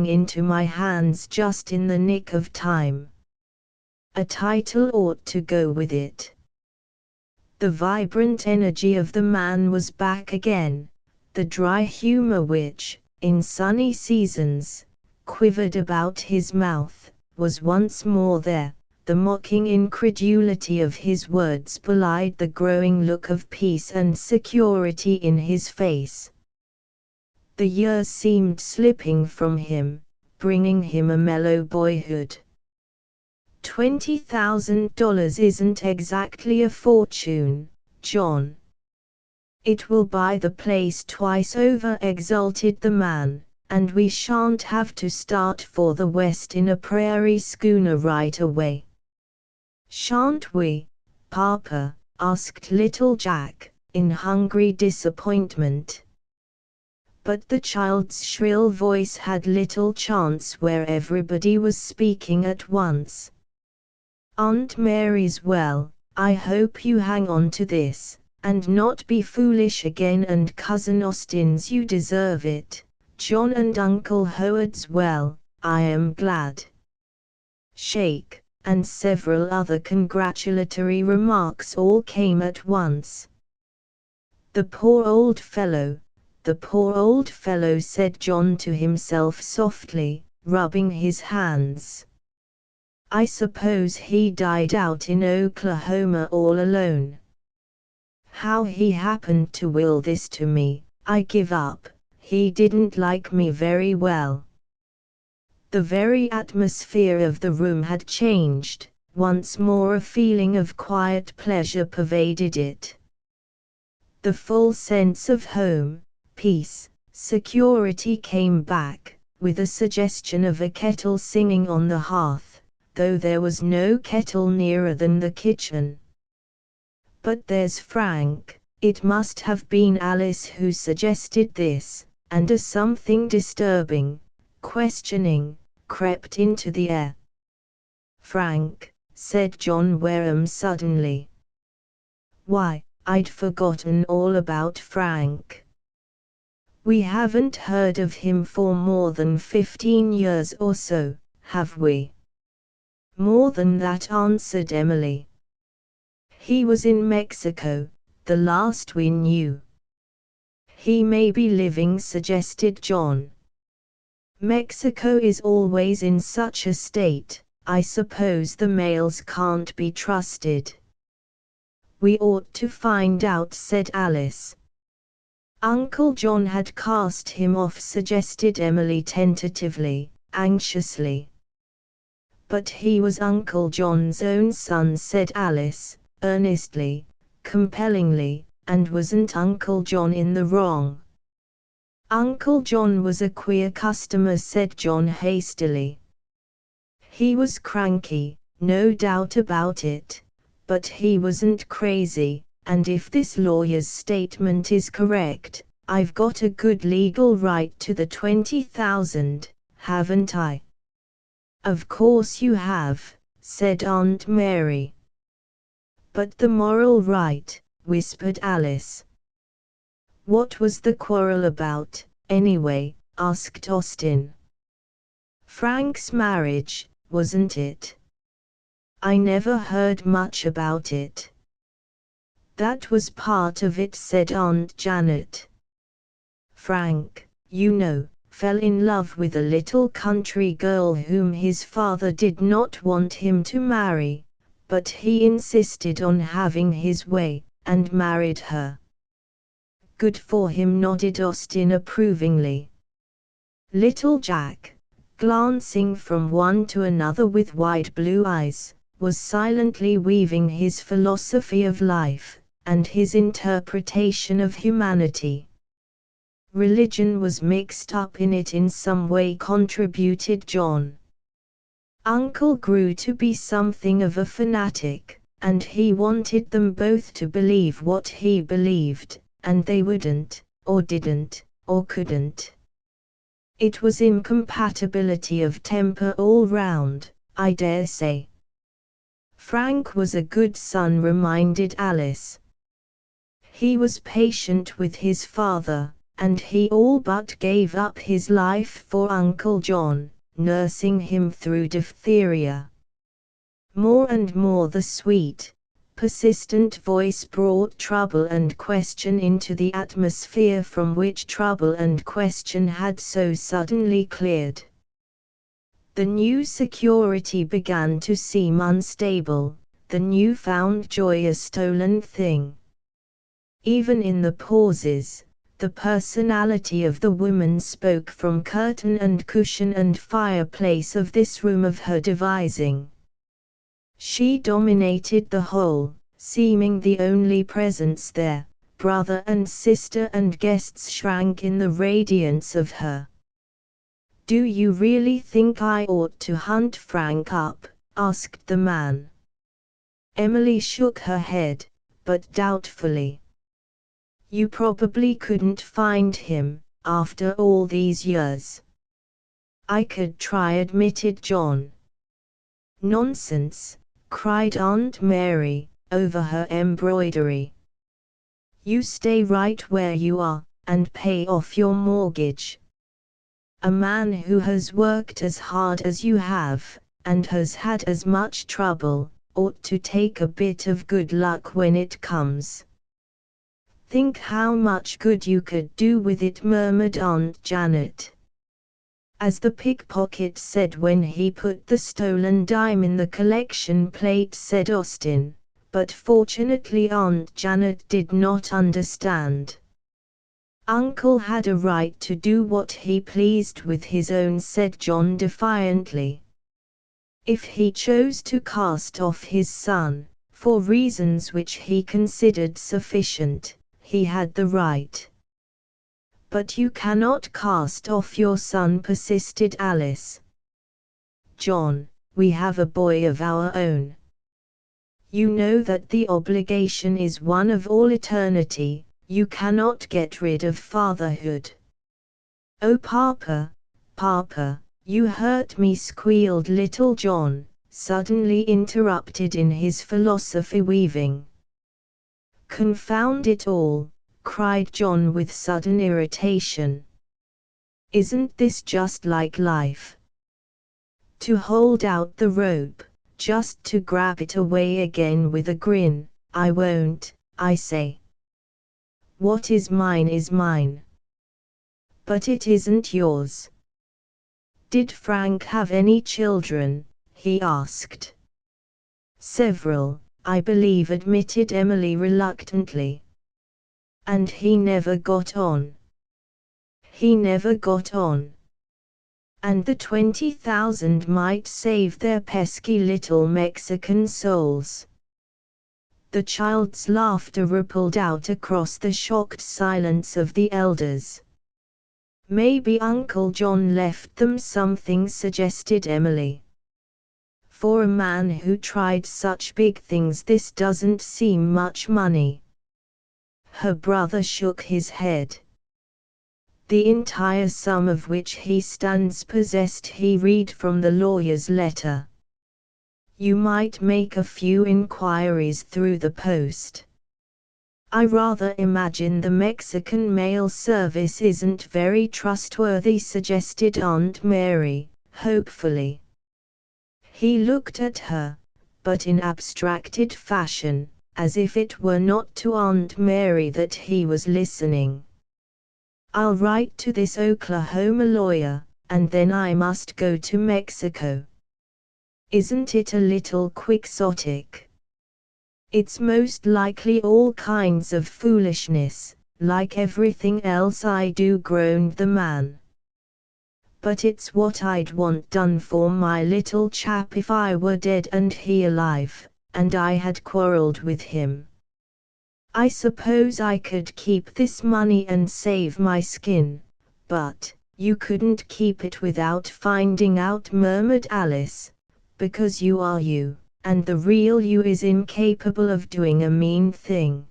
into my hands just in the nick of time. A title ought to go with it. The vibrant energy of the man was back again, the dry humor which, in sunny seasons, quivered about his mouth, was once more there. The mocking incredulity of his words belied the growing look of peace and security in his face. The years seemed slipping from him, bringing him a mellow boyhood. $20,000 isn't exactly a fortune, John. It will buy the place twice over, exulted the man, and we shan't have to start for the West in a prairie schooner right away. Shan't we, Papa? Asked little Jack, in hungry disappointment. But the child's shrill voice had little chance where everybody was speaking at once. Aunt Mary's well, I hope you hang on to this, and not be foolish again, and Cousin Austin's you deserve it, John, and Uncle Howard's well, I am glad. Shake, and several other congratulatory remarks all came at once. The poor old fellow, said John to himself softly, rubbing his hands. I suppose he died out in Oklahoma all alone. How he happened to will this to me, I give up. He didn't like me very well. The very atmosphere of the room had changed. Once more a feeling of quiet pleasure pervaded it. The full sense of home, peace, security came back, with a suggestion of a kettle singing on the hearth, though there was no kettle nearer than the kitchen. But there's Frank. It must have been Alice who suggested this, and a something disturbing, questioning, crept into the air. Frank, said John Wareham suddenly. Why, I'd forgotten all about Frank. We haven't heard of him for more than 15 years or so, have we? More than that, answered Emily. He was in Mexico, the last we knew. He may be living, suggested John. Mexico is always in such a state. I suppose the mails can't be trusted. We ought to find out, said Alice. Uncle John had cast him off, suggested Emily tentatively, anxiously. But he was Uncle John's own son, said Alice, earnestly, compellingly, and wasn't Uncle John in the wrong? Uncle John was a queer customer, said John hastily. He was cranky, no doubt about it, but he wasn't crazy, and if this lawyer's statement is correct, I've got a good legal right to the 20,000, haven't I? Of course you have, said Aunt Mary. But the moral right, whispered Alice. What was the quarrel about, anyway? Asked Austin. Frank's marriage, wasn't it? I never heard much about it. That was part of it, said Aunt Janet. Frank, you know, fell in love with a little country girl whom his father did not want him to marry, but he insisted on having his way, and married her. Good for him, nodded Austin approvingly. Little Jack, glancing from one to another with wide blue eyes, was silently weaving his philosophy of life, and his interpretation of humanity. Religion was mixed up in it in some way, contributed John. Uncle grew to be something of a fanatic, and he wanted them both to believe what he believed, and they wouldn't, or didn't, or couldn't. It was incompatibility of temper all round, I dare say. Frank was a good son, reminded Alice. He was patient with his father, and he all but gave up his life for Uncle John, nursing him through diphtheria. More and more the sweet, persistent voice brought trouble and question into the atmosphere from which trouble and question had so suddenly cleared. The new security began to seem unstable, the new-found joy a stolen thing. Even in the pauses, the personality of the woman spoke from curtain and cushion and fireplace of this room of her devising. She dominated the whole, seeming the only presence there. Brother and sister and guests shrank in the radiance of her. "Do you really think I ought to hunt Frank up?" asked the man. Emily shook her head, but doubtfully. "You probably couldn't find him, after all these years." "I could try," admitted John. "Nonsense," cried Aunt Mary, over her embroidery. "You stay right where you are, and pay off your mortgage. A man who has worked as hard as you have, and has had as much trouble, ought to take a bit of good luck when it comes." "Think how much good you could do with it," murmured Aunt Janet. "As the pickpocket said when he put the stolen dime in the collection plate," said Austin, but fortunately Aunt Janet did not understand. "Uncle had a right to do what he pleased with his own," said John defiantly. "If he chose to cast off his son, for reasons which he considered sufficient, he had the right." "But you cannot cast off your son," persisted Alice. "John, we have a boy of our own. You know that the obligation is one of all eternity. You cannot get rid of fatherhood." "Oh Papa, Papa, you hurt me," squealed little John, suddenly interrupted in his philosophy weaving. "Confound it all," cried John with sudden irritation. "Isn't this just like life? To hold out the rope, just to grab it away again with a grin. I won't, I say. What is mine is mine." "But it isn't yours." "Did Frank have any children?" he asked. "Several, I believe," admitted Emily reluctantly. "And he never got on." "He never got on. And the 20,000 might save their pesky little Mexican souls." The child's laughter rippled out across the shocked silence of the elders. "Maybe Uncle John left them something," suggested Emily. "For a man who tried such big things, this doesn't seem much money." Her brother shook his head. "The entire sum of which he stands possessed," he read from the lawyer's letter. "You might make a few inquiries through the post." "I rather imagine the Mexican mail service isn't very trustworthy," suggested Aunt Mary, hopefully. He looked at her, but in abstracted fashion, as if it were not to Aunt Mary that he was listening. "I'll write to this Oklahoma lawyer, and then I must go to Mexico. Isn't it a little quixotic?" "It's most likely all kinds of foolishness, like everything else I do," groaned the man. "But it's what I'd want done for my little chap if I were dead and he alive, and I had quarreled with him. I suppose I could keep this money and save my skin, but you couldn't keep it without finding out," murmured Alice, "because you are you, and the real you is incapable of doing a mean thing."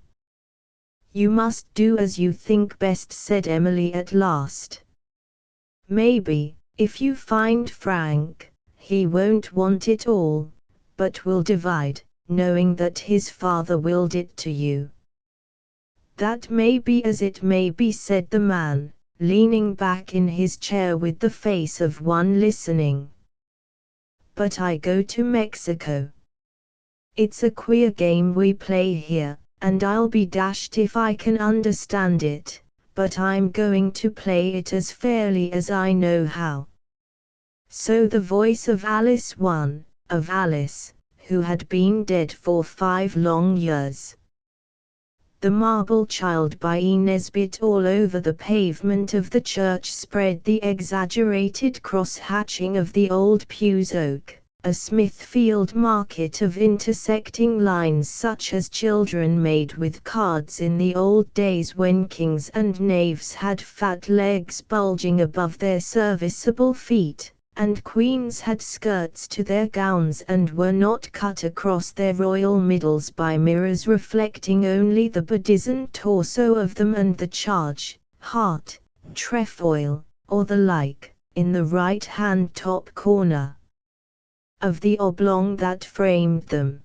"You must do as you think best," said Emily at last. "Maybe, if you find Frank, he won't want it all, but will divide, knowing that his father willed it to you." "That may be as it may be," said the man, leaning back in his chair with the face of one listening. "But I go to Mexico. It's a queer game we play here, and I'll be dashed if I can understand it, but I'm going to play it as fairly as I know how." So the voice of Alice won, of Alice, who had been dead for 5 long years. The Marble Child by E. Nesbit. All over the pavement of the church spread the exaggerated cross-hatching of the old pew's oak, a Smithfield market of intersecting lines such as children made with cards in the old days when kings and knaves had fat legs bulging above their serviceable feet, and queens had skirts to their gowns and were not cut across their royal middles by mirrors reflecting only the bedizened torso of them and the charge, heart, trefoil, or the like, in the right-hand top corner of the oblong that framed them.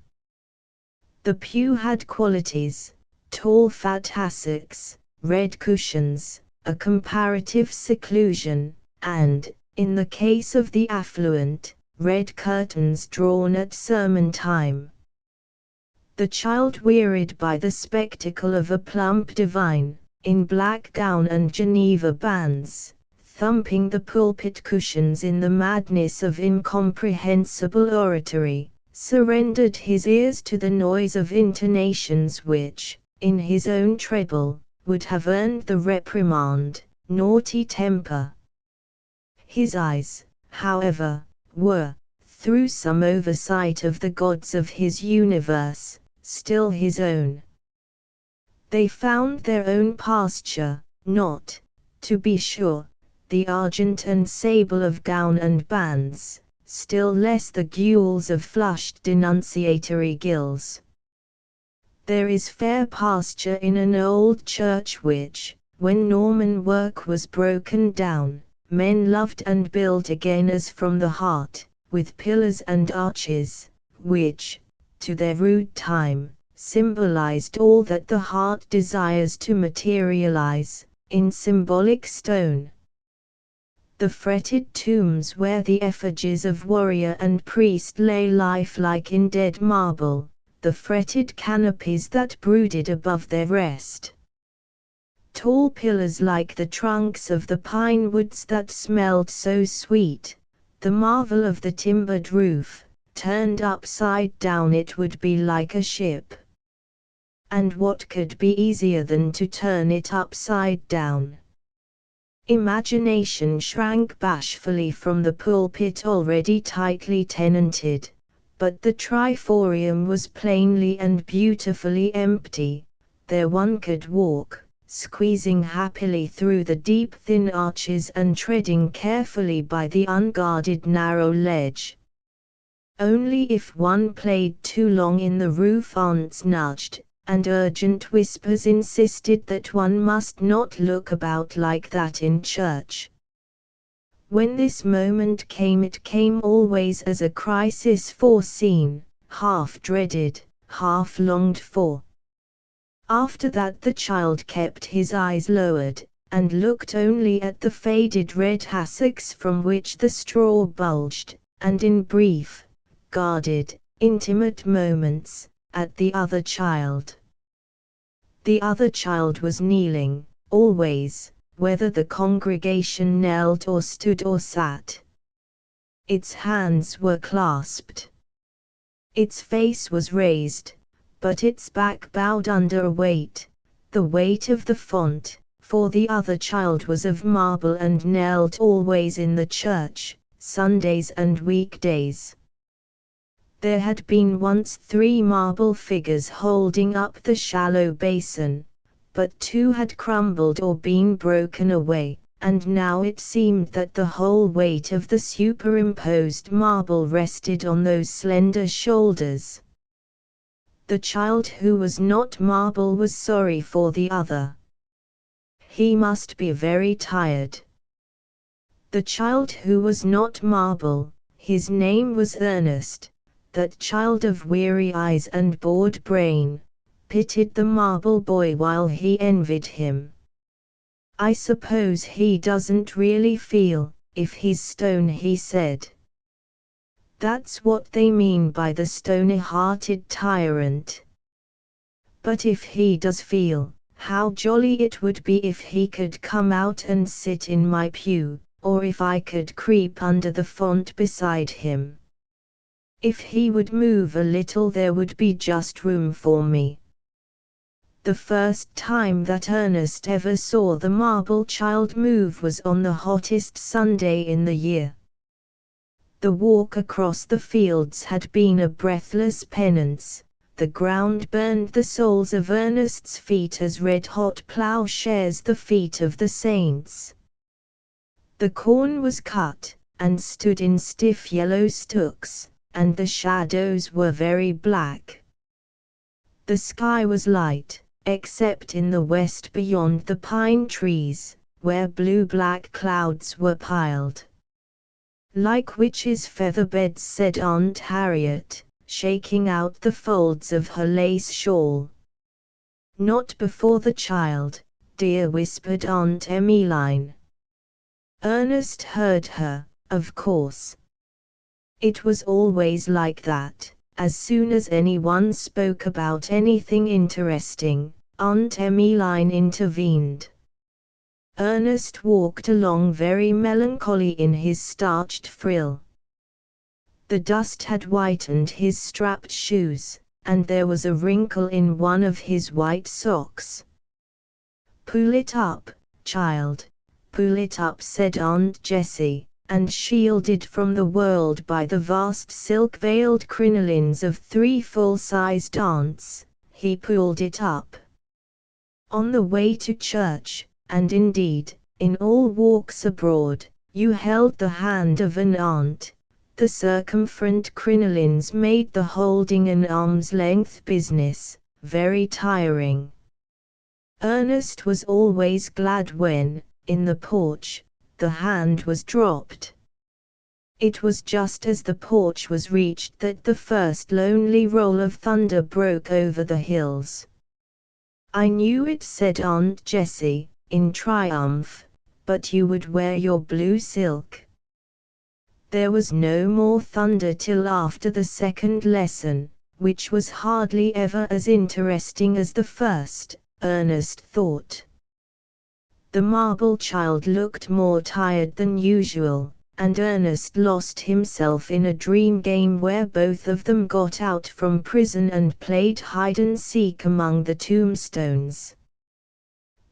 The pew had qualities: tall fat hassocks, red cushions, a comparative seclusion, and, in the case of the affluent, red curtains drawn at sermon time. The child, wearied by the spectacle of a plump divine, in black gown and Geneva bands, thumping the pulpit cushions in the madness of incomprehensible oratory, surrendered his ears to the noise of intonations which, in his own treble, would have earned the reprimand, "naughty temper." His eyes, however, were, through some oversight of the gods of his universe, still his own. They found their own pasture, not, to be sure, the argent and sable of gown and bands, still less the gules of flushed denunciatory gills. There is fair pasture in an old church which, when Norman work was broken down, men loved and built again as from the heart, with pillars and arches, which, to their rude time, symbolized all that the heart desires to materialize, in symbolic stone. The fretted tombs where the effigies of warrior and priest lay lifelike in dead marble, the fretted canopies that brooded above their rest. Tall pillars like the trunks of the pine woods that smelled so sweet, the marvel of the timbered roof, turned upside down it would be like a ship. And what could be easier than to turn it upside down? Imagination shrank bashfully from the pulpit already tightly tenanted, but the triforium was plainly and beautifully empty. There one could walk, squeezing happily through the deep thin arches and treading carefully by the unguarded narrow ledge. Only if one played too long in the roof aunts nudged, and urgent whispers insisted that one must not look about like that in church. When this moment came, it came always as a crisis foreseen, half dreaded, half longed for. After that the child kept his eyes lowered, and looked only at the faded red hassocks from which the straw bulged, and in brief, guarded, intimate moments, at the other child. The other child was kneeling, always, whether the congregation knelt or stood or sat. Its hands were clasped. Its face was raised, but its back bowed under a weight, the weight of the font, for the other child was of marble and knelt always in the church, Sundays and weekdays. There had been once 3 marble figures holding up the shallow basin, but 2 had crumbled or been broken away, and now it seemed that the whole weight of the superimposed marble rested on those slender shoulders. The child who was not marble was sorry for the other. He must be very tired. The child who was not marble, his name was Ernest, that child of weary eyes and bored brain, pitied the marble boy while he envied him. "I suppose he doesn't really feel, if he's stone," he said. "That's what they mean by the stony-hearted tyrant. But if he does feel, how jolly it would be if he could come out and sit in my pew, or if I could creep under the font beside him. If he would move a little there would be just room for me." The first time that Ernest ever saw the marble child move was on the hottest Sunday in the year. The walk across the fields had been a breathless penance. The ground burned the soles of Ernest's feet as red-hot plowshares the feet of the saints. The corn was cut, and stood in stiff yellow stooks, and the shadows were very black. The sky was light, except in the west beyond the pine trees, where blue-black clouds were piled like witches' feather beds, said Aunt Harriet, shaking out the folds of her lace shawl. "Not before the child, dear," whispered Aunt Emmeline. Ernest heard her, of course. It was always like that. As soon as anyone spoke about anything interesting, Aunt Emmeline intervened. Ernest walked along very melancholy in his starched frill. The dust had whitened his strapped shoes, and there was a wrinkle in one of his white socks. "Pull it up, child, pull it up," said Aunt Jessie, and shielded from the world by the vast silk-veiled crinolines of 3 full-sized aunts, he pulled it up. On the way to church, and indeed, in all walks abroad, you held the hand of an aunt. The circumferent crinolines made the holding an arm's-length business, very tiring. Ernest was always glad when, in the porch, the hand was dropped. It was just as the porch was reached that the first lonely roll of thunder broke over the hills. "I knew it," said Aunt Jessie, in triumph, "but you would wear your blue silk." There was no more thunder till after the second lesson, which was hardly ever as interesting as the first, Ernest thought. The marble child looked more tired than usual, and Ernest lost himself in a dream game where both of them got out from prison and played hide-and-seek among the tombstones.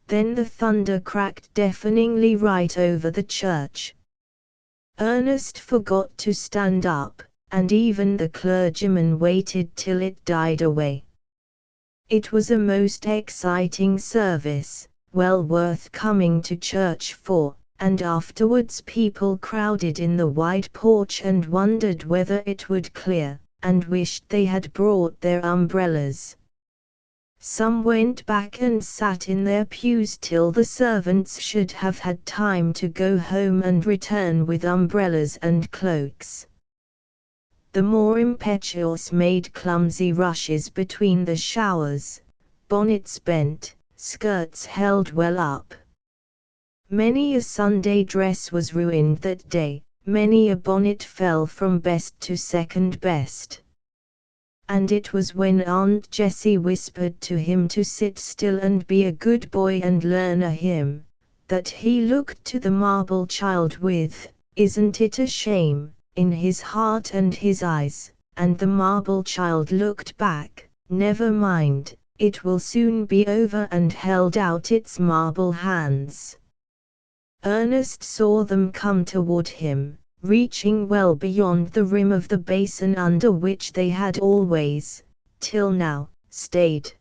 Then the thunder cracked deafeningly right over the church. Ernest forgot to stand up, and even the clergyman waited till it died away. It was a most exciting service, well worth coming to church for, and afterwards people crowded in the wide porch and wondered whether it would clear, and wished they had brought their umbrellas. Some went back and sat in their pews till the servants should have had time to go home and return with umbrellas and cloaks. The more impetuous made clumsy rushes between the showers, bonnets bent, skirts held well up. Many a Sunday dress was ruined that day, many a bonnet fell from best to second best. And it was when Aunt Jessie whispered to him to sit still and be a good boy and learn a hymn, that he looked to the marble child with, "Isn't it a shame?" in his heart and his eyes, and the marble child looked back, "Never mind, it will soon be over," and held out its marble hands. Ernest saw them come toward him, reaching well beyond the rim of the basin under which they had always, till now, stayed.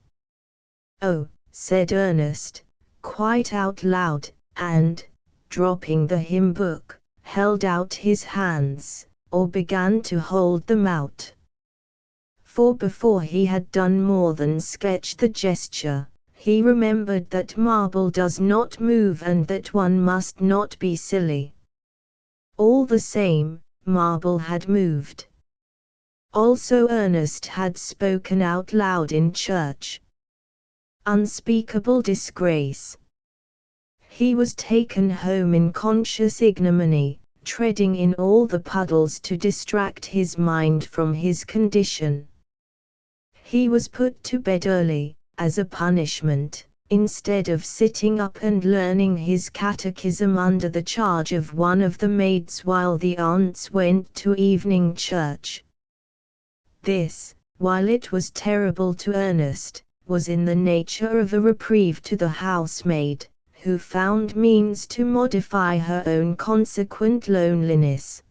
"Oh," said Ernest, quite out loud, and, dropping the hymn book, held out his hands, or began to hold them out. For before he had done more than sketch the gesture, he remembered that marble does not move and that one must not be silly. All the same, marble had moved. Also Ernest had spoken out loud in church. unspeakable disgrace. He was taken home in conscious ignominy, treading in all the puddles to distract his mind from his condition. He was put to bed early, as a punishment, instead of sitting up and learning his catechism under the charge of one of the maids while the aunts went to evening church. This, while it was terrible to Ernest, was in the nature of a reprieve to the housemaid, who found means to modify her own consequent loneliness.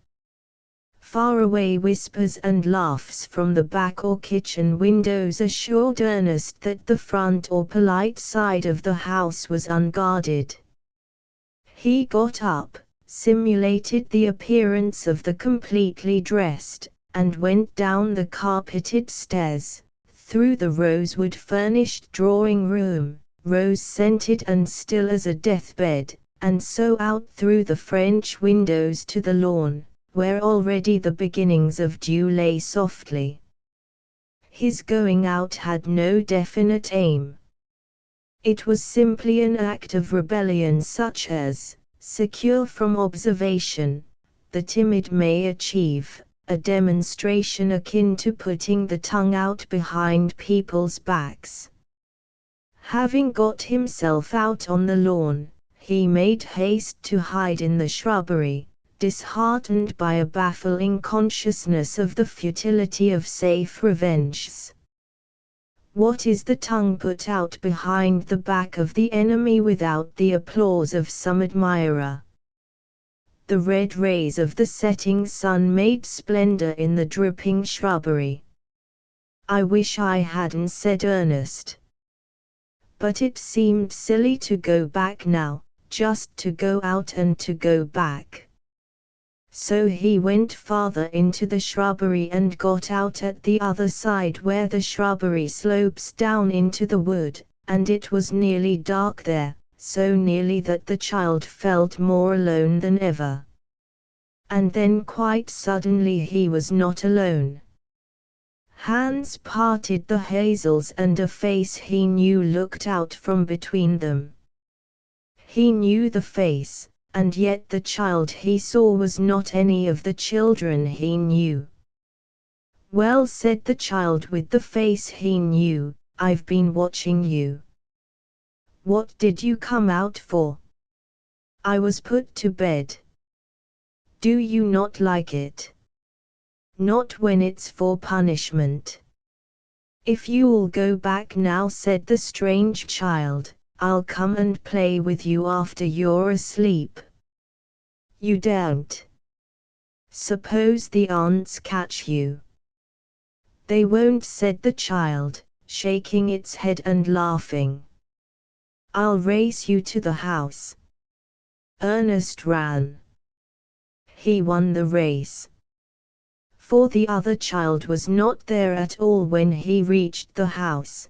Faraway whispers and laughs from the back or kitchen windows assured Ernest that the front or polite side of the house was unguarded. He got up, simulated the appearance of the completely dressed, and went down the carpeted stairs, through the rosewood-furnished drawing-room, rose-scented and still as a deathbed, and so out through the French windows to the lawn, where already the beginnings of dew lay softly. His going out had no definite aim. It was simply an act of rebellion such as, secure from observation, the timid may achieve, a demonstration akin to putting the tongue out behind people's backs. Having got himself out on the lawn, he made haste to hide in the shrubbery, disheartened by a baffling consciousness of the futility of safe revenges. What is the tongue put out behind the back of the enemy without the applause of some admirer? The red rays of the setting sun made splendor in the dripping shrubbery. I wish I hadn't said Ernest. But it seemed silly to go back now, just to go out and to go back. So he went farther into the shrubbery and got out at the other side where the shrubbery slopes down into the wood, and it was nearly dark there, so nearly that the child felt more alone than ever. And then quite suddenly he was not alone. Hands parted the hazels and a face he knew looked out from between them. He knew the face, and yet the child he saw was not any of the children he knew. Well, said the child with the face he knew, I've been watching you. What did you come out for? I was put to bed. Do you not like it? Not when it's for punishment. If you'll go back now, said the strange child, I'll come and play with you after you're asleep. You don't. Suppose the aunts catch you. They won't, said the child, shaking its head and laughing. I'll race you to the house. Ernest ran. He won the race. For the other child was not there at all when he reached the house.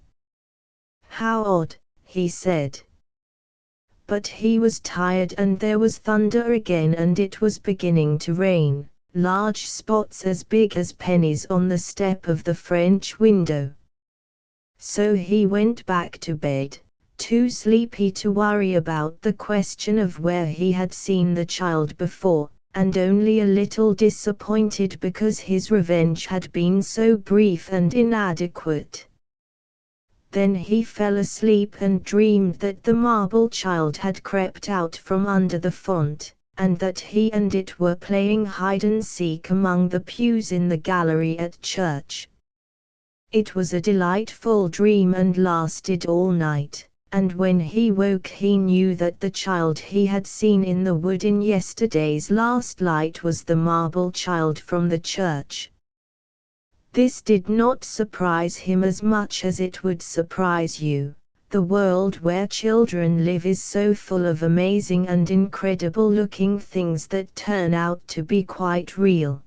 How odd, he said. But he was tired and there was thunder again and it was beginning to rain, large spots as big as pennies on the step of the French window. So he went back to bed, too sleepy to worry about the question of where he had seen the child before, and only a little disappointed because his revenge had been so brief and inadequate. Then he fell asleep and dreamed that the marble child had crept out from under the font, and that he and it were playing hide-and-seek among the pews in the gallery at church. It was a delightful dream and lasted all night. And when he woke he knew that the child he had seen in the wood in yesterday's last light was the marble child from the church. This did not surprise him as much as it would surprise you. The world where children live is so full of amazing and incredible-looking things that turn out to be quite real.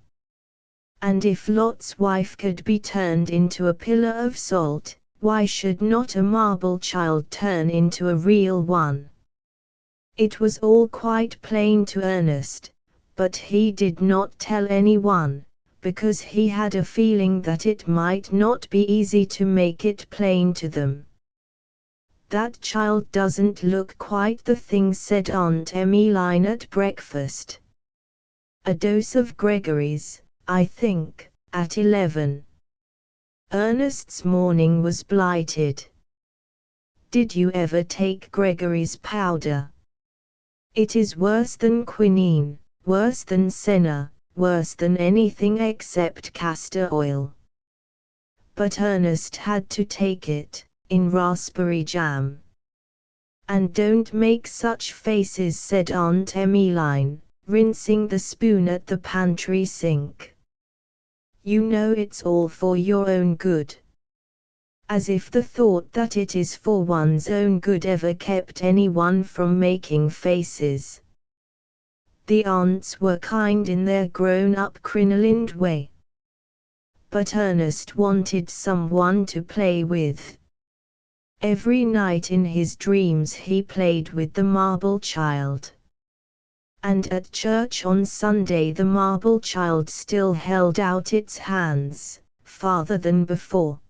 And if Lot's wife could be turned into a pillar of salt, why should not a marble child turn into a real one? It was all quite plain to Ernest, but he did not tell anyone, because he had a feeling that it might not be easy to make it plain to them. "That child doesn't look quite the thing," said Aunt Emmeline at breakfast. "A dose of Gregory's, I think, at 11. Ernest's morning was blighted. "Did you ever take Gregory's powder? It is worse than quinine, worse than senna, worse than anything except castor oil." But Ernest had to take it, in raspberry jam. "And don't make such faces," said Aunt Emmeline, rinsing the spoon at the pantry sink. "You know it's all for your own good." As if the thought that it is for one's own good ever kept anyone from making faces. The aunts were kind in their grown-up crinolined way. But Ernest wanted someone to play with. Every night in his dreams he played with the marble child. And at church on Sunday the marble child still held out its hands, farther than before.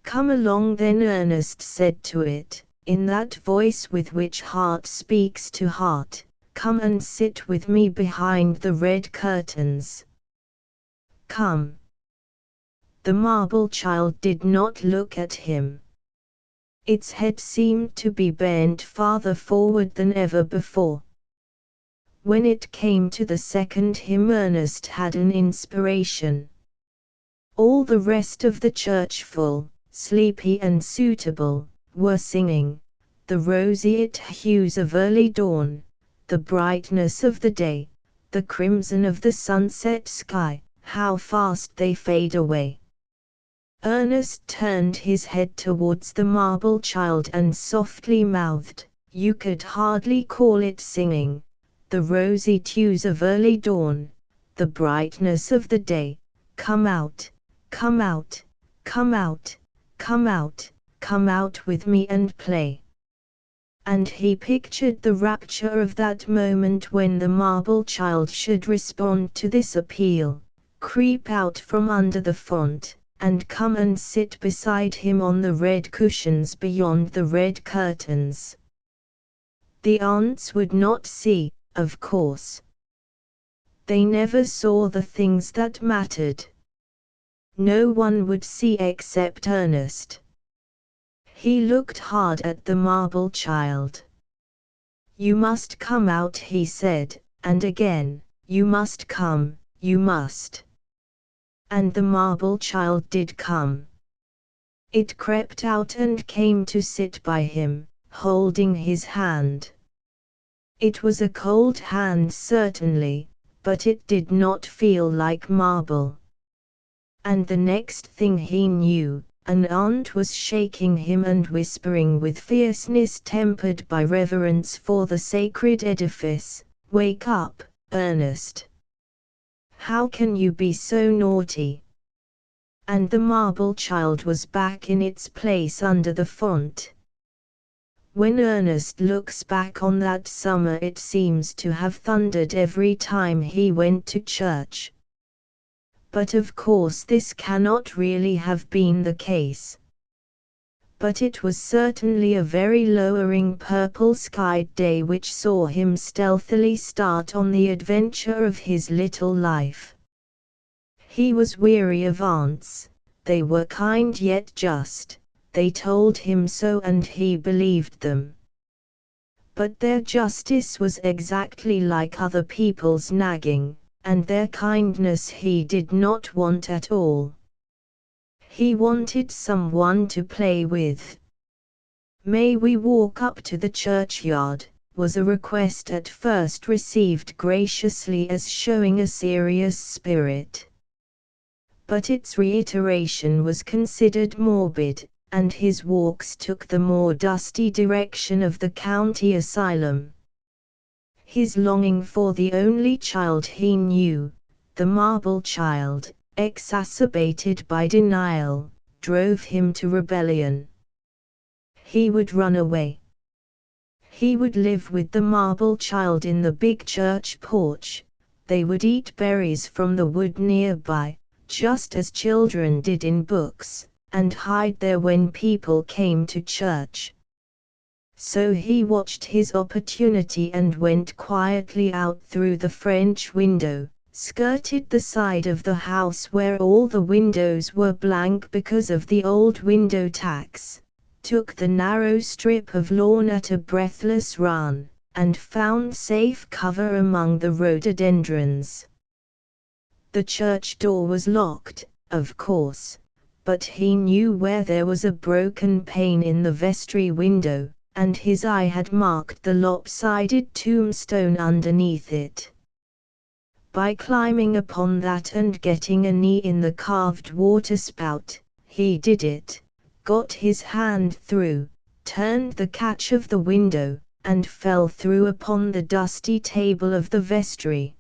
"Come along then," Ernest said to it, in that voice with which heart speaks to heart, "come and sit with me behind the red curtains. Come." The marble child did not look at him. Its head seemed to be bent farther forward than ever before. When it came to the second hymn Ernest had an inspiration. All the rest of the churchful, sleepy and suitable, were singing, "The roseate hues of early dawn, the brightness of the day, the crimson of the sunset sky, how fast they fade away." Ernest turned his head towards the marble child and softly mouthed, "You could hardly call it singing, the rosy hues of early dawn, the brightness of the day, come out, come out, come out, come out, come out with me and play." And he pictured the rapture of that moment when the marble child should respond to this appeal, creep out from under the font, and come and sit beside him on the red cushions beyond the red curtains. The aunts would not see, of course. They never saw the things that mattered. No one would see except Ernest. He looked hard at the marble child. "You must come out," he said, and again, "You must come, you must." And the marble child did come. It crept out and came to sit by him, holding his hand. It was a cold hand certainly, but it did not feel like marble. And the next thing he knew, an aunt was shaking him and whispering with fierceness tempered by reverence for the sacred edifice, "Wake up, Ernest. How can you be so naughty?" And the marble child was back in its place under the font. When Ernest looks back on that summer it seems to have thundered every time he went to church. But of course this cannot really have been the case. But it was certainly a very lowering purple-skied day which saw him stealthily start on the adventure of his little life. He was weary of aunts, they were kind yet just, they told him so and he believed them. But their justice was exactly like other people's nagging, and their kindness he did not want at all. He wanted someone to play with. "May we walk up to the churchyard?" was a request at first received graciously as showing a serious spirit. But its reiteration was considered morbid, and his walks took the more dusty direction of the county asylum. His longing for the only child he knew, the marble child, exacerbated by denial, drove him to rebellion. He would run away. He would live with the marble child in the big church porch. They would eat berries from the wood nearby, just as children did in books, and hide there when people came to church. So he watched his opportunity and went quietly out through the French window, skirted the side of the house where all the windows were blank because of the old window tax, took the narrow strip of lawn at a breathless run, and found safe cover among the rhododendrons. The church door was locked, of course, but he knew where there was a broken pane in the vestry window, and his eye had marked the lopsided tombstone underneath it. By climbing upon that and getting a knee in the carved waterspout, he did it, got his hand through, turned the catch of the window, and fell through upon the dusty table of the vestry.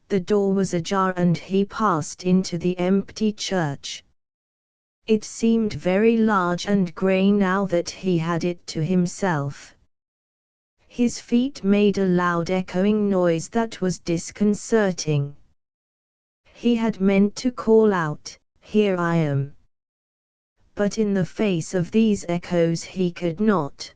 The door was ajar and he passed into the empty church. It seemed very large and grey now that he had it to himself. His feet made a loud echoing noise that was disconcerting. He had meant to call out, "Here I am." But in the face of these echoes he could not.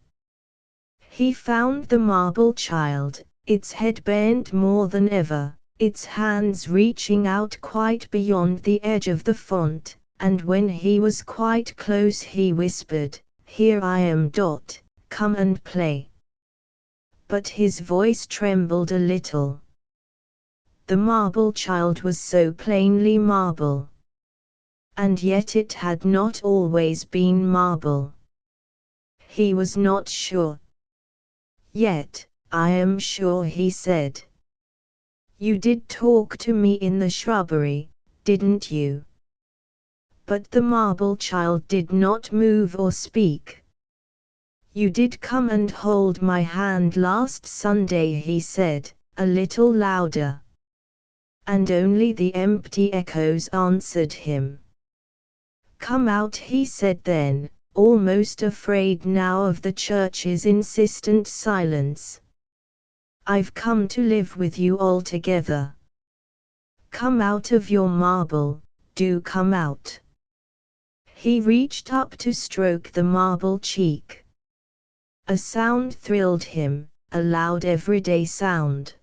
He found the marble child, its head bent more than ever, its hands reaching out quite beyond the edge of the font, and when he was quite close he whispered, "Here I am. Come and play." But his voice trembled a little. The marble child was so plainly marble. And yet it had not always been marble. He was not sure. "Yet, I am sure," he said. "You did talk to me in the shrubbery, didn't you?" But the marble child did not move or speak. "You did come and hold my hand last Sunday," he said, a little louder. And only the empty echoes answered him. "Come out," he said then, almost afraid now of the church's insistent silence. "I've come to live with you altogether. Come out of your marble, do come out." He reached up to stroke the marble cheek. A sound thrilled him, a loud everyday sound.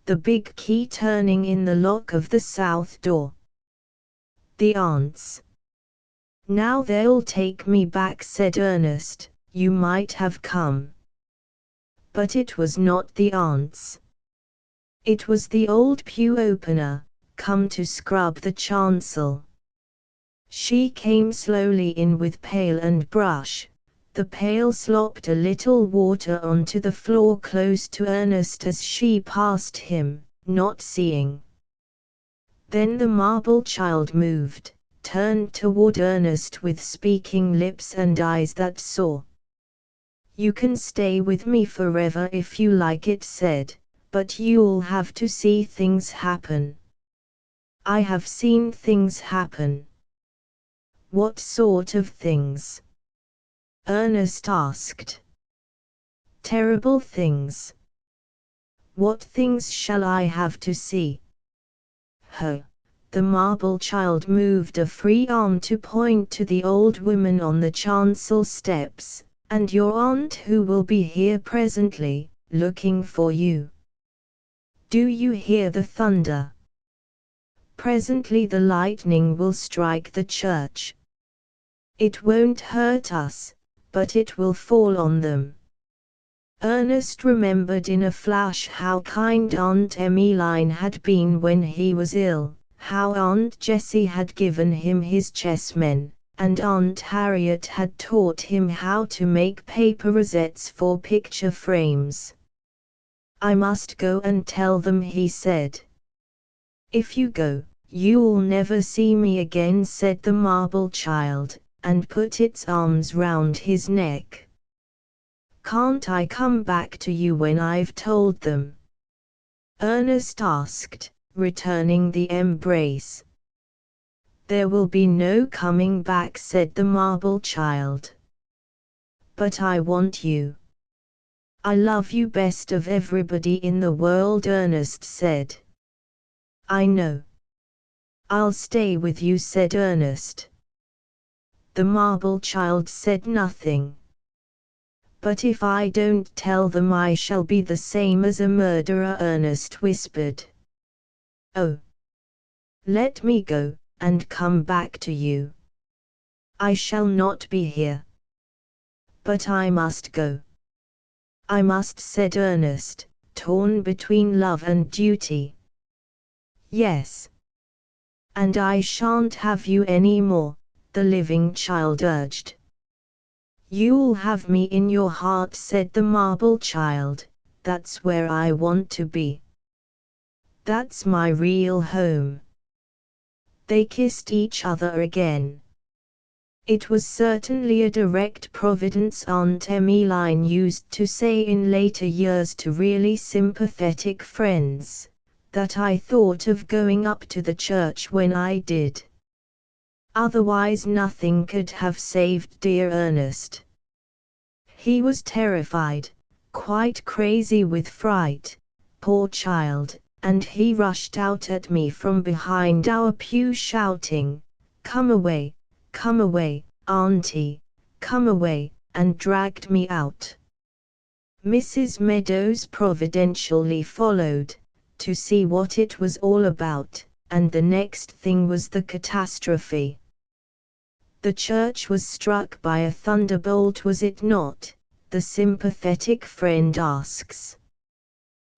The big key turning in the lock of the south door. The aunts. "Now they'll take me back," said Ernest, "you might have come." But it was not the aunts. It was the old pew opener, come to scrub the chancel. She came slowly in with pail and brush. The pail slopped a little water onto the floor close to Ernest as she passed him, not seeing. Then the marble child moved, turned toward Ernest with speaking lips and eyes that saw. "You can stay with me forever if you like," it said, "but you'll have to see things happen." "I have seen things happen." "What sort of things?" Ernest asked. "Terrible things." "What things shall I have to see?" The marble child moved a free arm to point to the old woman on the chancel steps, "And your aunt who will be here presently, looking for you. Do you hear the thunder? Presently the lightning will strike the church. It won't hurt us, but it will fall on them." Ernest remembered in a flash how kind Aunt Emmeline had been when he was ill, how Aunt Jessie had given him his chessmen, and Aunt Harriet had taught him how to make paper rosettes for picture frames. "I must go and tell them," he said. "If you go, you'll never see me again," said the marble child, and put its arms round his neck. "Can't I come back to you when I've told them?" Ernest asked, returning the embrace. "There will be no coming back," said the marble child. "But I want you. I love you best of everybody in the world," Ernest said. "I know. I'll stay with you," said Ernest. The marble child said nothing. But if I don't tell them I shall be the same as a murderer, Ernest whispered. Oh! Let me go, and come back to you. I shall not be here. But I must go. I must, said Ernest, torn between love and duty. Yes. And I shan't have you any more, the living child urged. You'll have me in your heart, said the marble child, that's where I want to be. That's my real home. They kissed each other again. It was certainly a direct providence, Aunt Emmeline used to say in later years to really sympathetic friends, that I thought of going up to the church when I did. Otherwise nothing could have saved dear Ernest. He was terrified, quite crazy with fright, poor child, and he rushed out at me from behind our pew shouting, come away, Auntie, come away, and dragged me out. Mrs. Meadows providentially followed, to see what it was all about, and the next thing was the catastrophe. The church was struck by a thunderbolt, was it not? The sympathetic friend asks.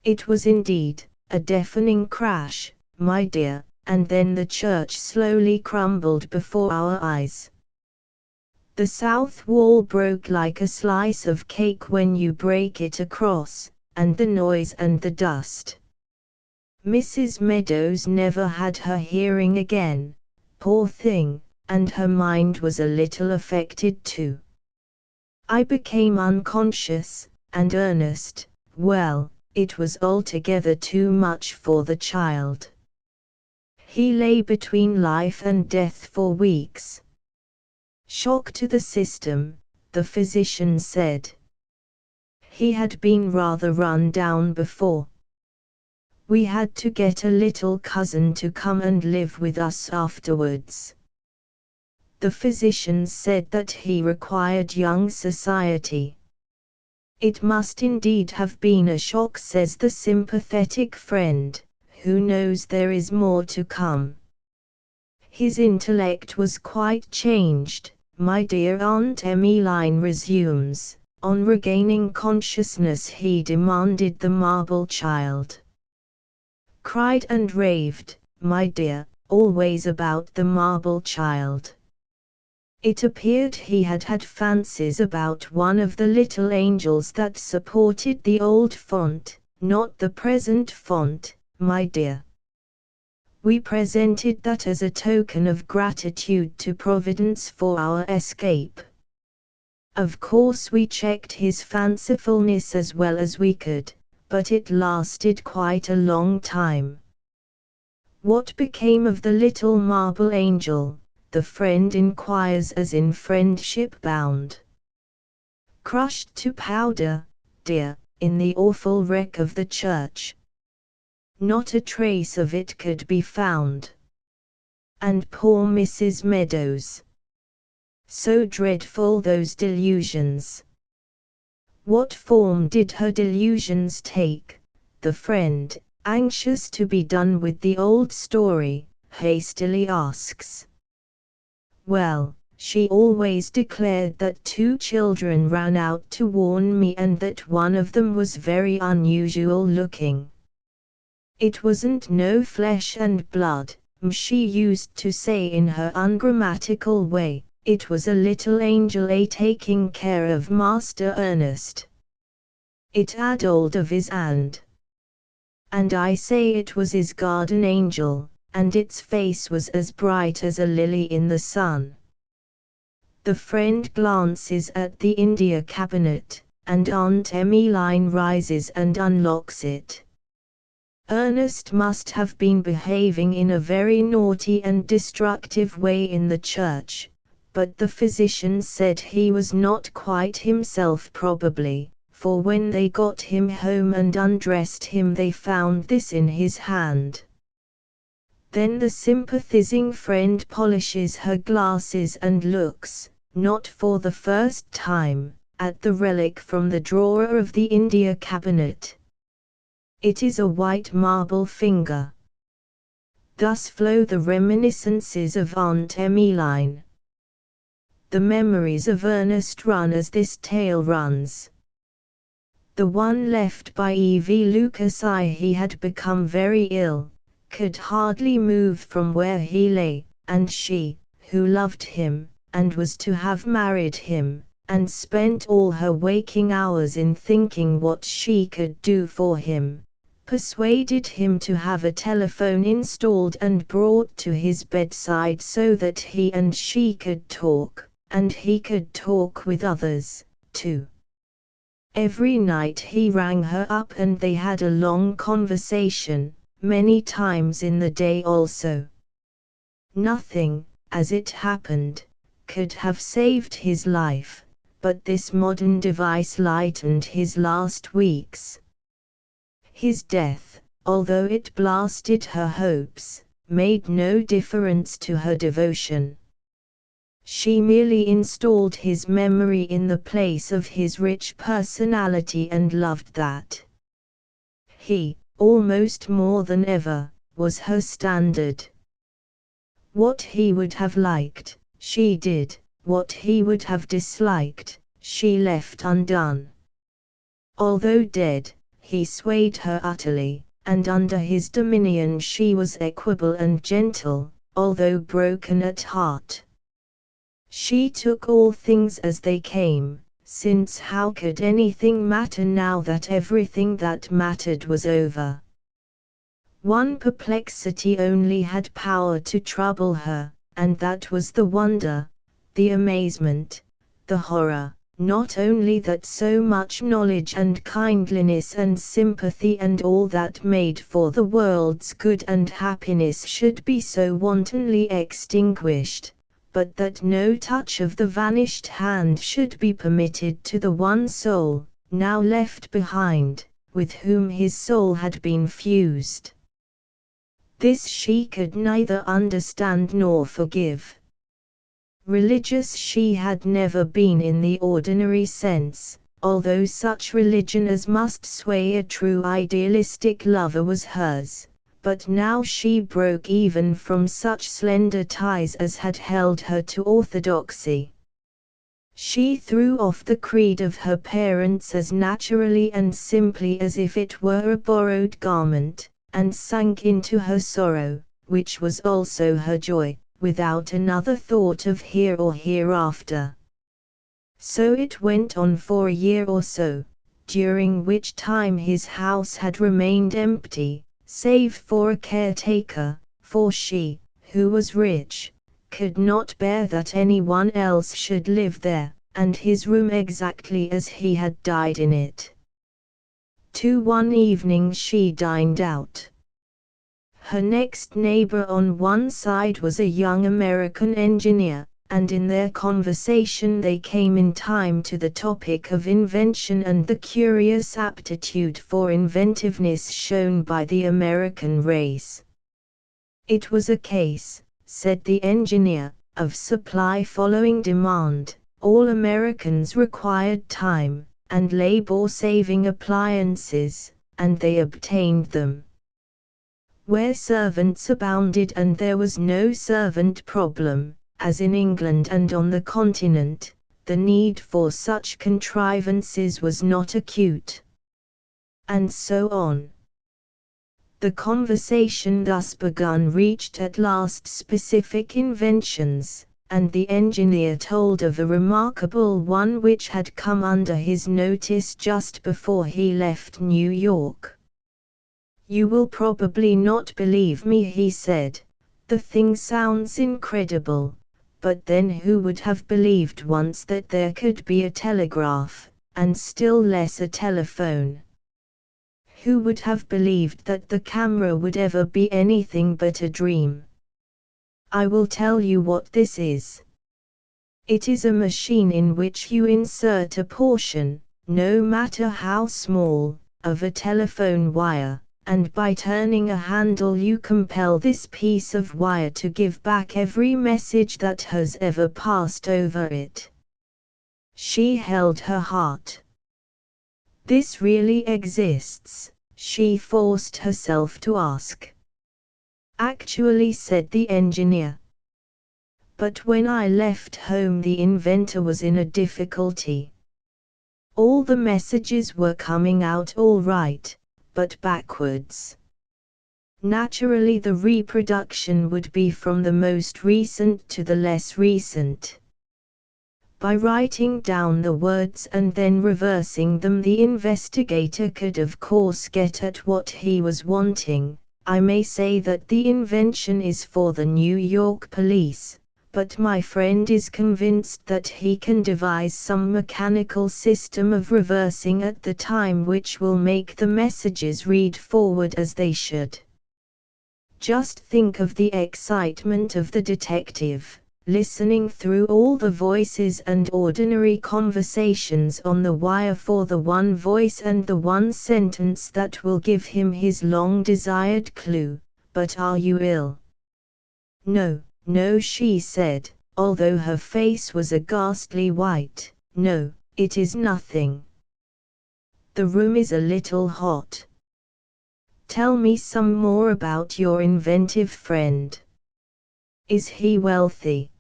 It was indeed, a deafening crash, my dear, and then the church slowly crumbled before our eyes. The south wall broke like a slice of cake when you break it across, and the noise and the dust. Mrs. Meadows never had her hearing again, poor thing, and her mind was a little affected too. I became unconscious, and Ernest, well, it was altogether too much for the child. He lay between life and death for weeks. Shock to the system, the physician said. He had been rather run down before. We had to get a little cousin to come and live with us afterwards. The physicians said that he required young society. It must indeed have been a shock, says the sympathetic friend, who knows there is more to come. His intellect was quite changed, my dear Aunt Emmeline resumes. On regaining consciousness he demanded the marble child. Cried and raved, my dear, always about the marble child. It appeared he had had fancies about one of the little angels that supported the old font, not the present font, my dear. We presented that as a token of gratitude to Providence for our escape. Of course we checked his fancifulness as well as we could, but it lasted quite a long time. What became of the little marble angel? The friend inquires as in friendship bound. Crushed to powder, dear, in the awful wreck of the church. Not a trace of it could be found. And poor Mrs. Meadows. So dreadful those delusions. What form did her delusions take? The friend, anxious to be done with the old story, hastily asks. Well, she always declared that 2 children ran out to warn me and that one of them was very unusual looking. It wasn't no flesh and blood, she used to say in her ungrammatical way, it was a little angel taking care of Master Ernest. It had old of his and I say it was his garden angel, and its face was as bright as a lily in the sun. The friend glances at the India cabinet, and Aunt Emmeline rises and unlocks it. Ernest must have been behaving in a very naughty and destructive way in the church, but the physician said he was not quite himself probably, for when they got him home and undressed him they found this in his hand. Then the sympathizing friend polishes her glasses and looks, not for the first time, at the relic from the drawer of the India cabinet. It is a white marble finger. Thus flow the reminiscences of Aunt Emmeline. The memories of Ernest run as this tale runs. The one left by E.V. Lucas, he had become very ill, could hardly move from where he lay, and she, who loved him, and was to have married him, and spent all her waking hours in thinking what she could do for him, persuaded him to have a telephone installed and brought to his bedside so that he and she could talk, and he could talk with others, too. Every night he rang her up and they had a long conversation, many times in the day also. Nothing, as it happened, could have saved his life, but this modern device lightened his last weeks. His death, although it blasted her hopes, made no difference to her devotion. She merely installed his memory in the place of his rich personality and loved that. He, almost more than ever, was her standard. What he would have liked, she did; what he would have disliked, she left undone. Although dead, he swayed her utterly, and under his dominion she was equable and gentle, although broken at heart. She took all things as they came, since how could anything matter now that everything that mattered was over? One perplexity only had power to trouble her, and that was the wonder, the amazement, the horror, not only that so much knowledge and kindliness and sympathy and all that made for the world's good and happiness should be so wantonly extinguished, but that no touch of the vanished hand should be permitted to the one soul, now left behind, with whom his soul had been fused. This she could neither understand nor forgive. Religious she had never been in the ordinary sense, although such religion as must sway a true idealistic lover was hers, but now she broke even from such slender ties as had held her to orthodoxy. She threw off the creed of her parents as naturally and simply as if it were a borrowed garment, and sank into her sorrow, which was also her joy, without another thought of here or hereafter. So it went on for a year or so, during which time his house had remained empty, save for a caretaker, for she, who was rich, could not bear that anyone else should live there, and his room exactly as he had died in it. One evening she dined out. Her next neighbor on one side was a young American engineer, and in their conversation they came in time to the topic of invention and the curious aptitude for inventiveness shown by the American race. It was a case, said the engineer, of supply following demand. All Americans required time and labor-saving appliances, and they obtained them. Where servants abounded and there was no servant problem, as in England and on the continent, the need for such contrivances was not acute. And so on. The conversation thus begun reached at last specific inventions, and the engineer told of a remarkable one which had come under his notice just before he left New York. "You will probably not believe me," he said. "The thing sounds incredible, but then who would have believed once that there could be a telegraph, and still less a telephone? Who would have believed that the camera would ever be anything but a dream? I will tell you what this is. It is a machine in which you insert a portion, no matter how small, of a telephone wire, and by turning a handle you compel this piece of wire to give back every message that has ever passed over it. She held her heart. This really exists, she forced herself to ask. Actually, said the engineer. But when I left home, the inventor was in a difficulty. All the messages were coming out all right, but backwards. Naturally, the reproduction would be from the most recent to the less recent. By writing down the words and then reversing them, the investigator could of course get at what he was wanting. I may say that the invention is for the New York police, but my friend is convinced that he can devise some mechanical system of reversing at the time which will make the messages read forward as they should. Just think of the excitement of the detective, listening through all the voices and ordinary conversations on the wire for the one voice and the one sentence that will give him his long-desired clue. But are you ill? No, no, she said, although her face was a ghastly white. No, it is nothing. The room is a little hot. Tell me some more about your inventive friend. Is he wealthy?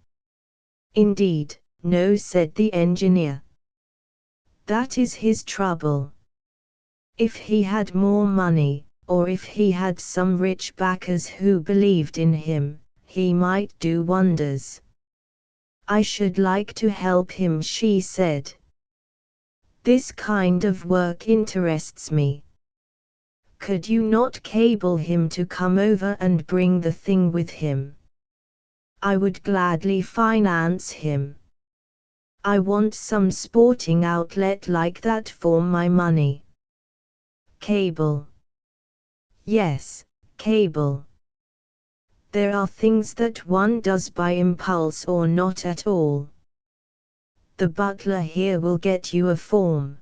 Indeed, no, said the engineer. That is his trouble. If he had more money, or if he had some rich backers who believed in him, he might do wonders. I should like to help him, she said. This kind of work interests me. Could you not cable him to come over and bring the thing with him? I would gladly finance him. I want some sporting outlet like that for my money. Cable. Yes, cable. There are things that one does by impulse or not at all. The butler here will get you a form.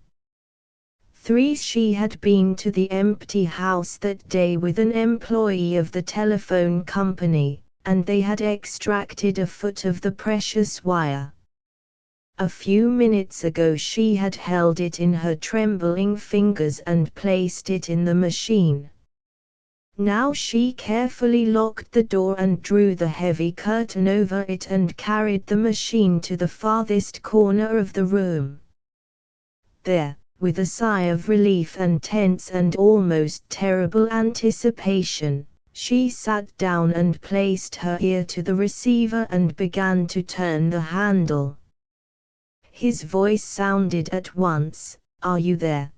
3. She had been to the empty house that day with an employee of the telephone company, and they had extracted a foot of the precious wire. A few minutes ago she had held it in her trembling fingers and placed it in the machine. Now she carefully locked the door and drew the heavy curtain over it and carried the machine to the farthest corner of the room. There, with a sigh of relief and tense and almost terrible anticipation, she sat down and placed her ear to the receiver and began to turn the handle. His voice sounded at once, "Are you there?"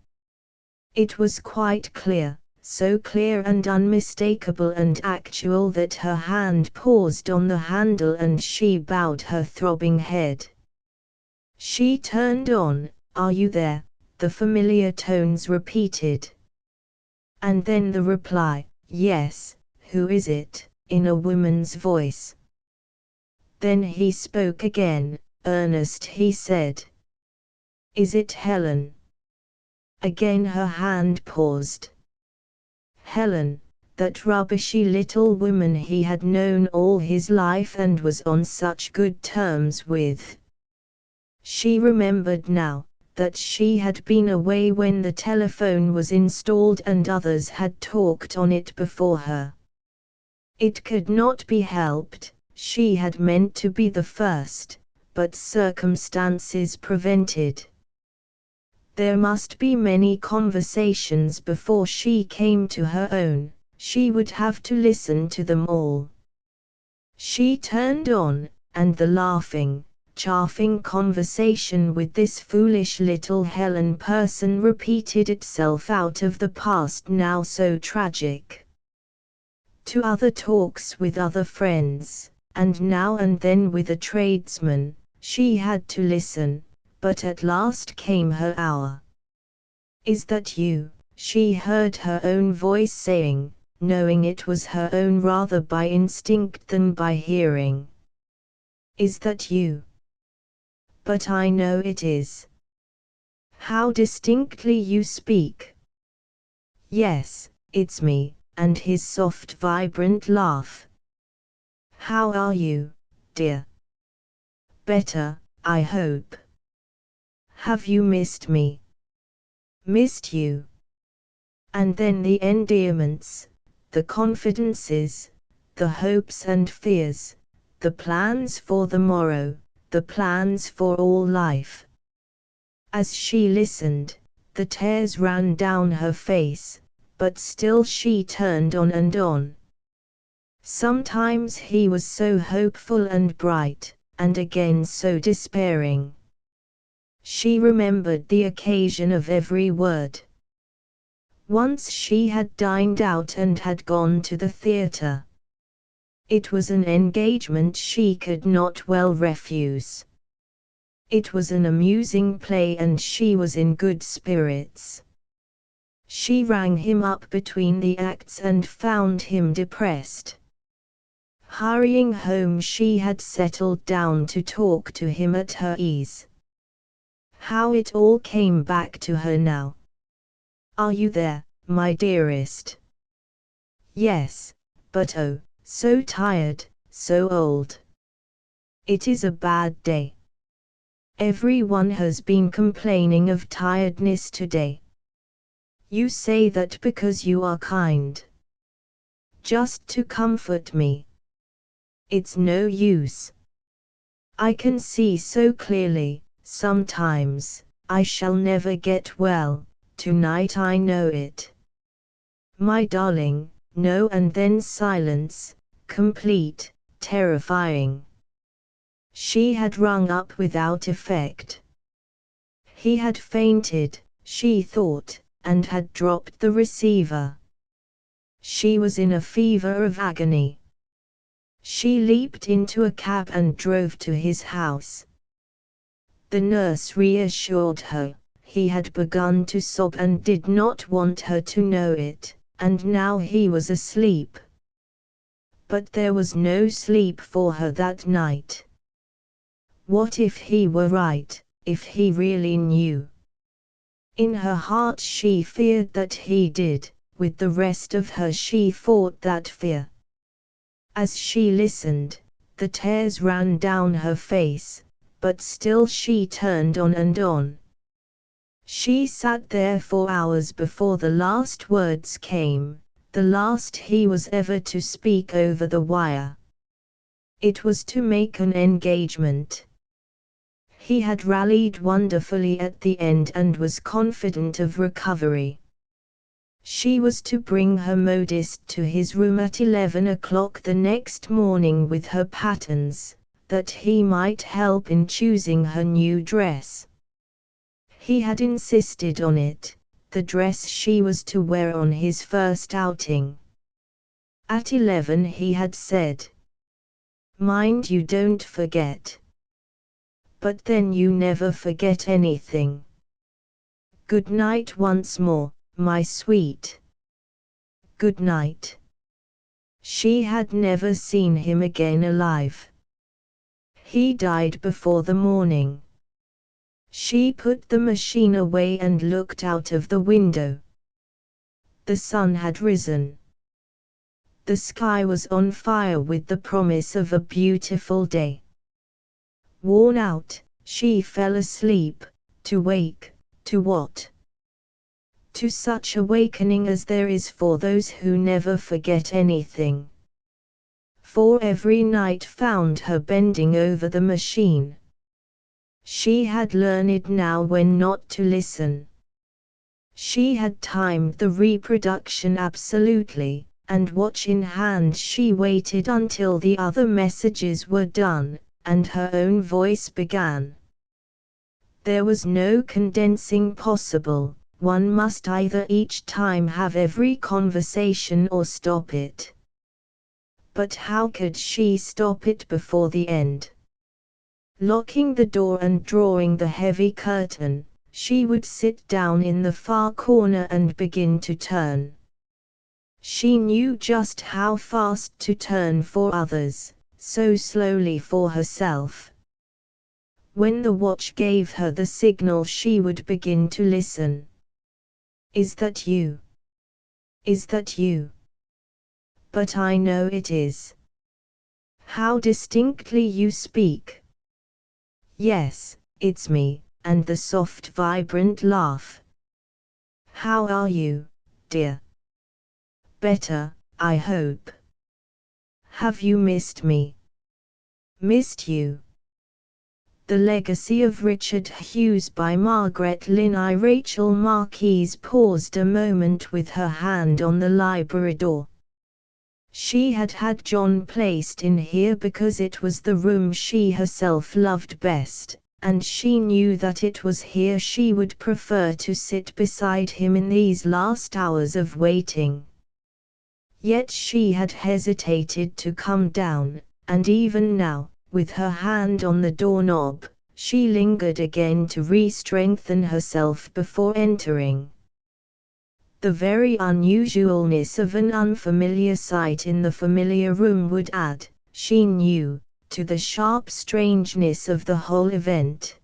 It was quite clear, so clear and unmistakable and actual that her hand paused on the handle and she bowed her throbbing head. She turned on, "Are you there?" the familiar tones repeated. And then the reply, "Yes, who is it?" in a woman's voice. Then he spoke again, earnest he said. "Is it Helen?" Again her hand paused. Helen, that rubbishy little woman he had known all his life and was on such good terms with. She remembered now that she had been away when the telephone was installed and others had talked on it before her. It could not be helped, she had meant to be the first, but circumstances prevented. There must be many conversations before she came to her own, she would have to listen to them all. She turned on, and the laughing, chaffing conversation with this foolish little Helen person repeated itself out of the past now so tragic. To other talks with other friends, and now and then with a tradesman, she had to listen, but at last came her hour. "Is that you?" she heard her own voice saying, knowing it was her own rather by instinct than by hearing. "Is that you?" "But I know it is. How distinctly you speak." "Yes, it's me," and his soft vibrant laugh. "How are you, dear?" "Better, I hope." Have you missed me? Missed you. And then the endearments, the confidences, the hopes and fears, the plans for the morrow, the plans for all life. As she listened, the tears ran down her face, but still she turned on and on. Sometimes he was so hopeful and bright, and again so despairing. She remembered the occasion of every word. Once she had dined out and had gone to the theatre. It was an engagement she could not well refuse. It was an amusing play and she was in good spirits. She rang him up between the acts and found him depressed. Hurrying home she had settled down to talk to him at her ease. How it all came back to her now. Are you there, my dearest? Yes, but oh, so tired, so old. It is a bad day. Everyone has been complaining of tiredness today. You say that because you are kind. Just to comfort me. It's no use. I can see so clearly, sometimes, I shall never get well, tonight I know it. My darling, no, and then silence, complete, terrifying. She had rung up without effect. He had fainted, she thought, and had dropped the receiver. She was in a fever of agony. She leaped into a cab and drove to his house. The nurse reassured her, he had begun to sob and did not want her to know it, and now he was asleep. But there was no sleep for her that night. What if he were right, if he really knew? In her heart she feared that he did, with the rest of her she fought that fear. As she listened, the tears ran down her face, but still she turned on and on. She sat there for hours before the last words came, the last he was ever to speak over the wire. It was to make an engagement. He had rallied wonderfully at the end and was confident of recovery. She was to bring her modiste to his room at 11 o'clock the next morning with her patterns, that he might help in choosing her new dress. He had insisted on it, the dress she was to wear on his first outing. At 11 he had said, "Mind you don't forget." But then you never forget anything. Good night once more, my sweet. Good night. She had never seen him again alive. He died before the morning. She put the machine away and looked out of the window. The sun had risen. The sky was on fire with the promise of a beautiful day. Worn out, she fell asleep, to wake, to what? To such awakening as there is for those who never forget anything. For every night found her bending over the machine. She had learned now when not to listen. She had timed the reproduction absolutely, and watch in hand she waited until the other messages were done, and her own voice began. There was no condensing possible. One must either each time have every conversation or stop it. But how could she stop it before the end? Locking the door and drawing the heavy curtain, she would sit down in the far corner and begin to turn. She knew just how fast to turn for others, so slowly for herself. When the watch gave her the signal she would begin to listen. Is that you? Is that you? But I know it is. How distinctly you speak. Yes, it's me, and the soft vibrant laugh. "How are you, dear?" "Better, I hope." "Have you missed me?" "Missed you?" The Legacy of Richard Hughes by Margaret Linney. Rachel Marquise paused a moment with her hand on the library door. She had had John placed in here because it was the room she herself loved best, and she knew that it was here she would prefer to sit beside him in these last hours of waiting. Yet she had hesitated to come down, and even now, with her hand on the doorknob, she lingered again to re-strengthen herself before entering. The very unusualness of an unfamiliar sight in the familiar room would add, she knew, to the sharp strangeness of the whole event.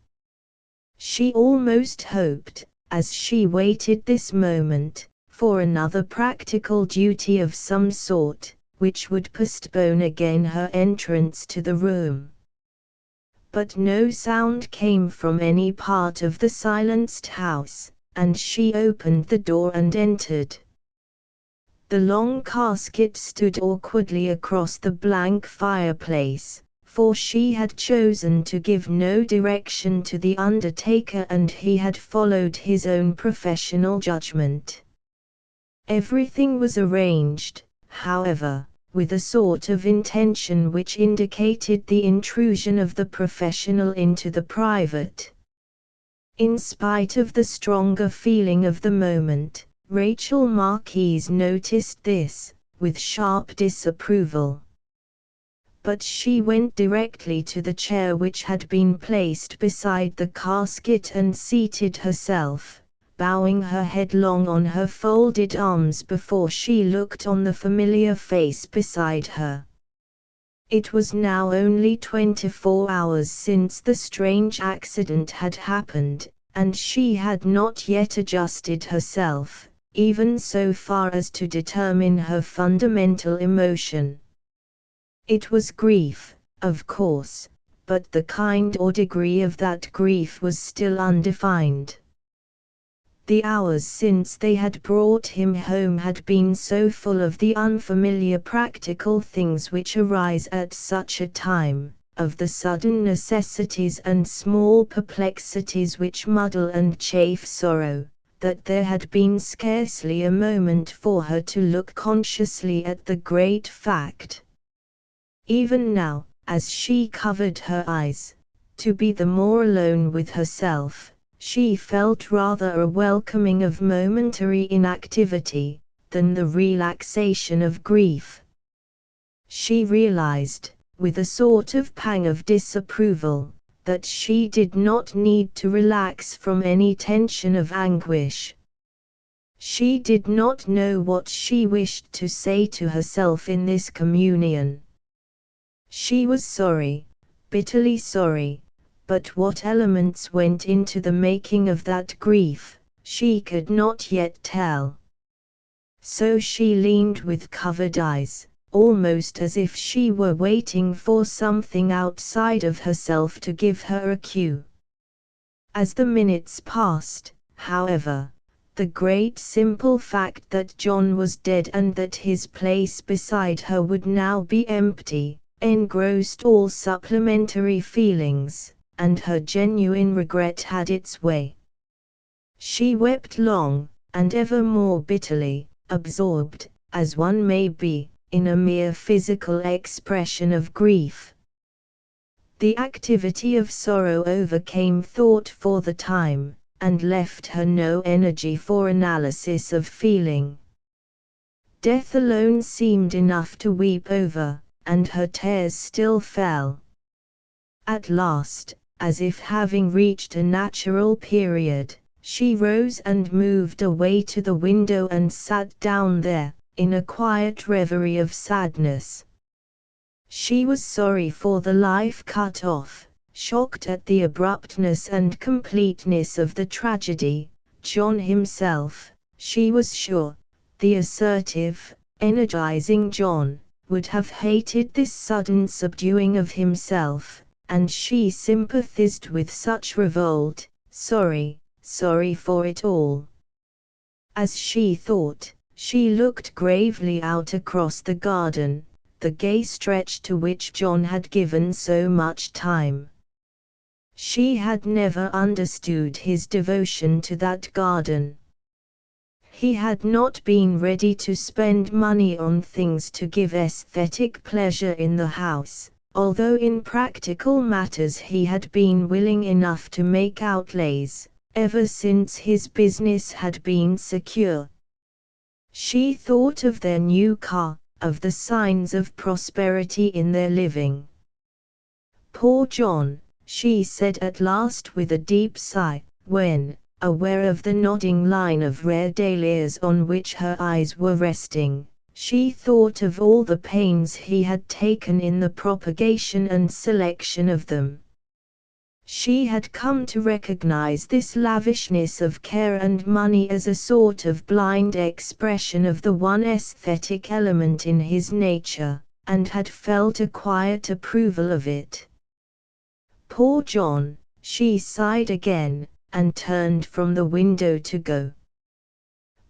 She almost hoped, as she waited this moment, for another practical duty of some sort, which would postpone again her entrance to the room. But no sound came from any part of the silenced house, and she opened the door and entered. The long casket stood awkwardly across the blank fireplace, for she had chosen to give no direction to the undertaker and he had followed his own professional judgment. Everything was arranged, however, with a sort of intention which indicated the intrusion of the professional into the private. In spite of the stronger feeling of the moment, Rachel Marquise noticed this, with sharp disapproval. But she went directly to the chair which had been placed beside the casket and seated herself, bowing her head long on her folded arms before she looked on the familiar face beside her. It was now only 24 hours since the strange accident had happened, and she had not yet adjusted herself, even so far as to determine her fundamental emotion. It was grief, of course, but the kind or degree of that grief was still undefined. The hours since they had brought him home had been so full of the unfamiliar practical things which arise at such a time, of the sudden necessities and small perplexities which muddle and chafe sorrow, that there had been scarcely a moment for her to look consciously at the great fact. Even now, as she covered her eyes, to be the more alone with herself, she felt rather a welcoming of momentary inactivity, than the relaxation of grief. She realized, with a sort of pang of disapproval, that she did not need to relax from any tension of anguish. She did not know what she wished to say to herself in this communion. She was sorry, bitterly sorry, but what elements went into the making of that grief, she could not yet tell. So she leaned with covered eyes, almost as if she were waiting for something outside of herself to give her a cue. As the minutes passed, however, the great simple fact that John was dead and that his place beside her would now be empty, engrossed all supplementary feelings, and her genuine regret had its way. She wept long, and ever more bitterly, absorbed, as one may be, in a mere physical expression of grief. The activity of sorrow overcame thought for the time, and left her no energy for analysis of feeling. Death alone seemed enough to weep over, and her tears still fell. At last, as if having reached a natural period, she rose and moved away to the window and sat down there, in a quiet reverie of sadness. She was sorry for the life cut off, shocked at the abruptness and completeness of the tragedy. John himself, she was sure, the assertive, energizing John, would have hated this sudden subduing of himself, and she sympathized with such revolt, sorry for it all. As she thought, she looked gravely out across the garden, the gay stretch to which John had given so much time. She had never understood his devotion to that garden. He had not been ready to spend money on things to give aesthetic pleasure in the house, although in practical matters he had been willing enough to make outlays, ever since his business had been secure. She thought of their new car, of the signs of prosperity in their living. "Poor John," she said at last with a deep sigh, when, aware of the nodding line of rare dahlias on which her eyes were resting, she thought of all the pains he had taken in the propagation and selection of them. She had come to recognize this lavishness of care and money as a sort of blind expression of the one aesthetic element in his nature, and had felt a quiet approval of it. "Poor John," she sighed again, and turned from the window to go.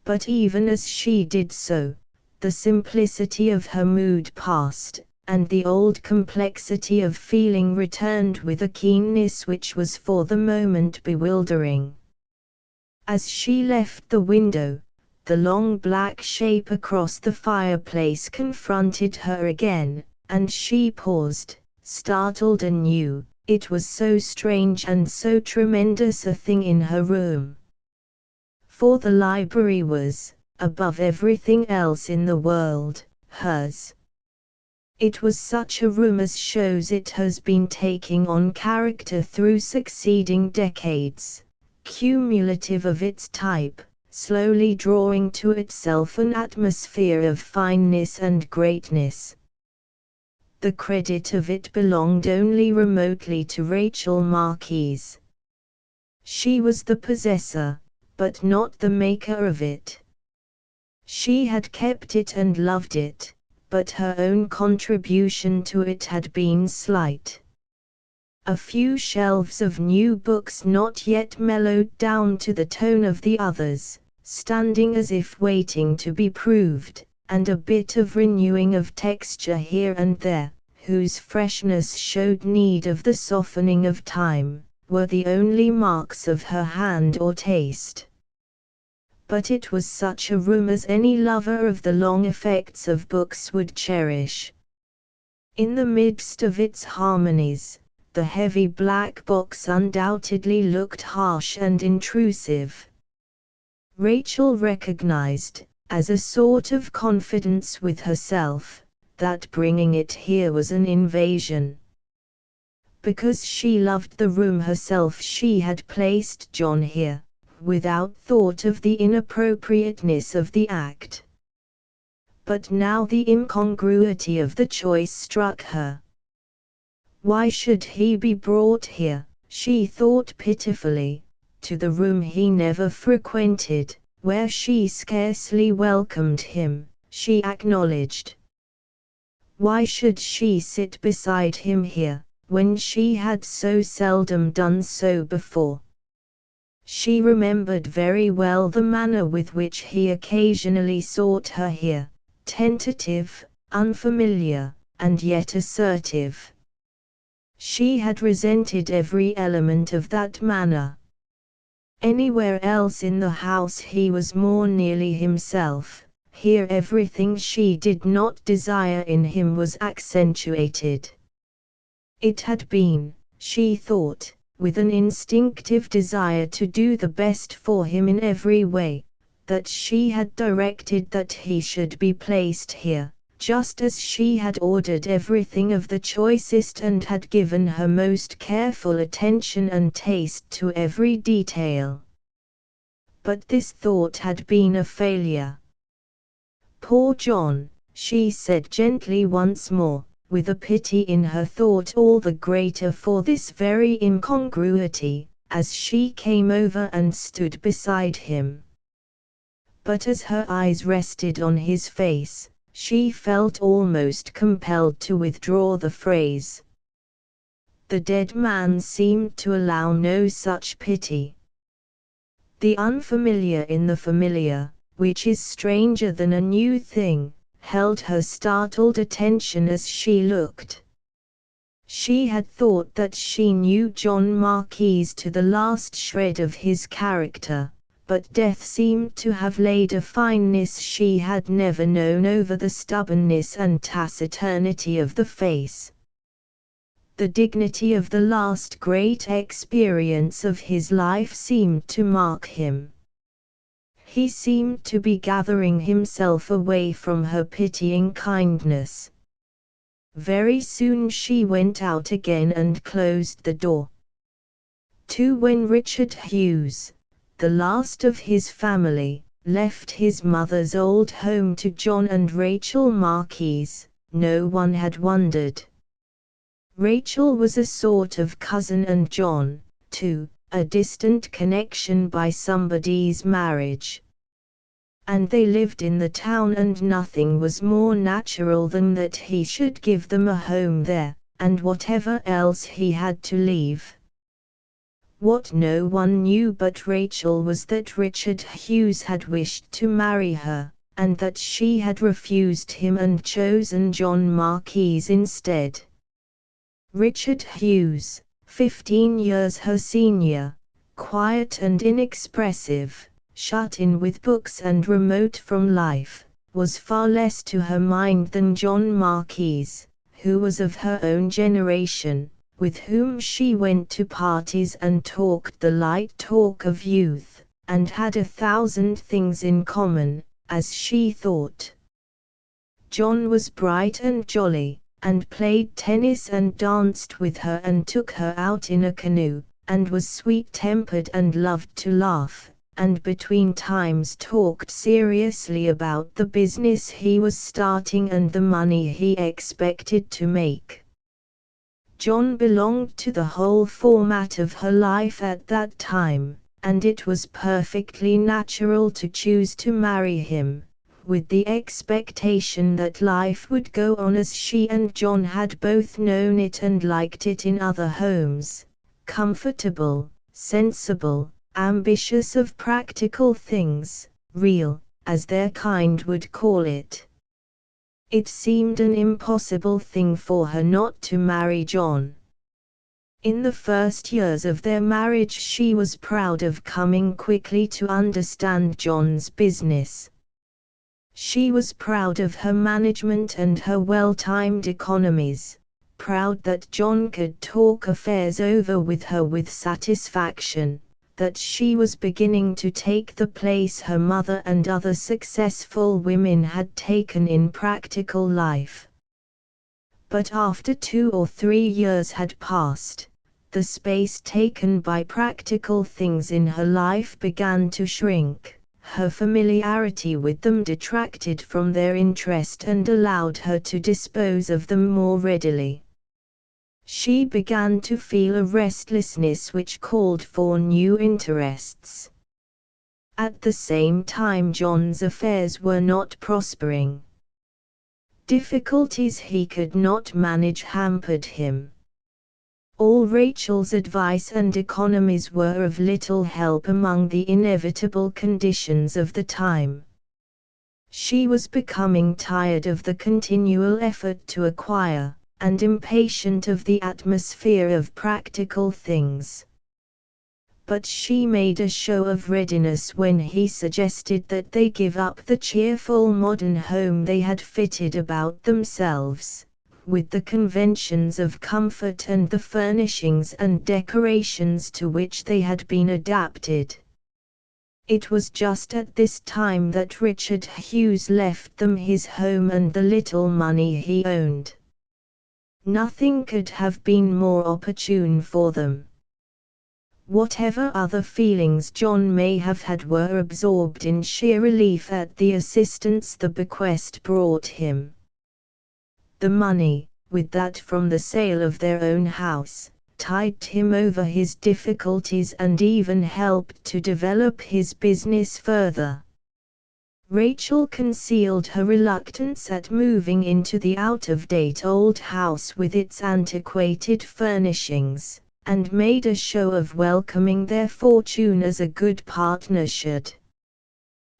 But even as she did so, the simplicity of her mood passed, and the old complexity of feeling returned with a keenness which was for the moment bewildering. As she left the window, the long black shape across the fireplace confronted her again, and she paused, startled anew. It was so strange and so tremendous a thing in her room. For the library was, above everything else in the world, hers. It was such a room as shows it has been taking on character through succeeding decades, cumulative of its type, slowly drawing to itself an atmosphere of fineness and greatness. The credit of it belonged only remotely to Rachel Marquise. She was the possessor, but not the maker of it. She had kept it and loved it, but her own contribution to it had been slight. A few shelves of new books not yet mellowed down to the tone of the others, standing as if waiting to be proved, and a bit of renewing of texture here and there, whose freshness showed need of the softening of time, were the only marks of her hand or taste. But it was such a room as any lover of the long effects of books would cherish. In the midst of its harmonies, the heavy black box undoubtedly looked harsh and intrusive. Rachel recognized, as a sort of confidence with herself, that bringing it here was an invasion. Because she loved the room herself, she had placed John here, without thought of the inappropriateness of the act. But now the incongruity of the choice struck her. Why should he be brought here, she thought pitifully, to the room he never frequented, where she scarcely welcomed him, she acknowledged. Why should she sit beside him here, when she had so seldom done so before? She remembered very well the manner with which he occasionally sought her here, tentative, unfamiliar, and yet assertive. She had resented every element of that manner. Anywhere else in the house he was more nearly himself, here everything she did not desire in him was accentuated. It had been, she thought, with an instinctive desire to do the best for him in every way, that she had directed that he should be placed here, just as she had ordered everything of the choicest and had given her most careful attention and taste to every detail. But this thought had been a failure. "Poor John," she said gently once more, with a pity in her thought all the greater for this very incongruity, as she came over and stood beside him. But as her eyes rested on his face, she felt almost compelled to withdraw the phrase. The dead man seemed to allow no such pity. The unfamiliar in the familiar, which is stranger than a new thing, held her startled attention as she looked. She had thought that she knew John Marquis to the last shred of his character, but death seemed to have laid a fineness she had never known over the stubbornness and taciturnity of the face. The dignity of the last great experience of his life seemed to mark him. He seemed to be gathering himself away from her pitying kindness. Very soon she went out again and closed the door. When Richard Hughes, the last of his family, left his mother's old home to John and Rachel Marquis, no one had wondered. Rachel was a sort of cousin and John, too, a distant connection by somebody's marriage. And they lived in the town, and nothing was more natural than that he should give them a home there, and whatever else he had to leave. What no one knew but Rachel was that Richard Hughes had wished to marry her, and that she had refused him and chosen John Marquis instead. Richard Hughes, 15 years her senior, quiet and inexpressive, shut in with books and remote from life, was far less to her mind than John Marquis, who was of her own generation, with whom she went to parties and talked the light talk of youth, and had 1,000 things in common, as she thought. John was bright and jolly, and played tennis and danced with her and took her out in a canoe, and was sweet-tempered and loved to laugh, and between times talked seriously about the business he was starting and the money he expected to make. John belonged to the whole format of her life at that time, and it was perfectly natural to choose to marry him, with the expectation that life would go on as she and John had both known it and liked it in other homes, comfortable, sensible, ambitious of practical things, real, as their kind would call it. It seemed an impossible thing for her not to marry John. In the first years of their marriage she was proud of coming quickly to understand John's business. She was proud of her management and her well-timed economies, proud that John could talk affairs over with her with satisfaction, that she was beginning to take the place her mother and other successful women had taken in practical life. But after 2 or 3 years had passed, the space taken by practical things in her life began to shrink. Her familiarity with them detracted from their interest and allowed her to dispose of them more readily. She began to feel a restlessness which called for new interests. At the same time John's affairs were not prospering. Difficulties he could not manage hampered him. All Rachel's advice and economies were of little help among the inevitable conditions of the time. She was becoming tired of the continual effort to acquire, and impatient of the atmosphere of practical things. But she made a show of readiness when he suggested that they give up the cheerful modern home they had fitted about themselves, with the conventions of comfort and the furnishings and decorations to which they had been adapted. It was just at this time that Richard Hughes left them his home and the little money he owned. Nothing could have been more opportune for them. Whatever other feelings John may have had were absorbed in sheer relief at the assistance the bequest brought him. The money, with that from the sale of their own house, tided him over his difficulties and even helped to develop his business further. Rachel concealed her reluctance at moving into the out-of-date old house with its antiquated furnishings, and made a show of welcoming their fortune as a good partner should.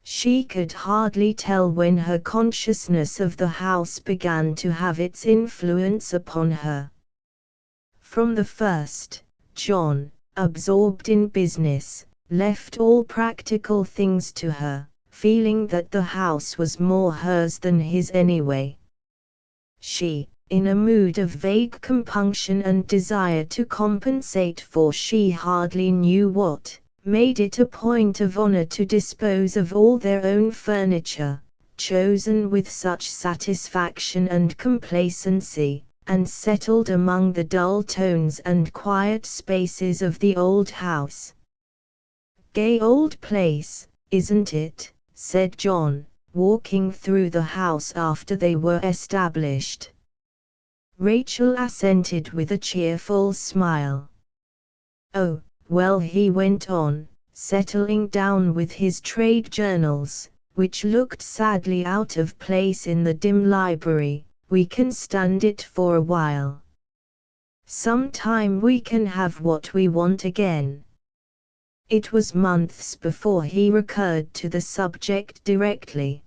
She could hardly tell when her consciousness of the house began to have its influence upon her. From the first, John, absorbed in business, left all practical things to her, feeling that the house was more hers than his anyway. She, in a mood of vague compunction and desire to compensate for she hardly knew what, made it a point of honor to dispose of all their own furniture, chosen with such satisfaction and complacency, and settled among the dull tones and quiet spaces of the old house. "Gay old place, isn't it?" said John, walking through the house after they were established. Rachel assented with a cheerful smile. "Oh, well," he went on, settling down with his trade journals, which looked sadly out of place in the dim library, "we can stand it for a while. Some time we can have what we want again." It was months before he recurred to the subject directly.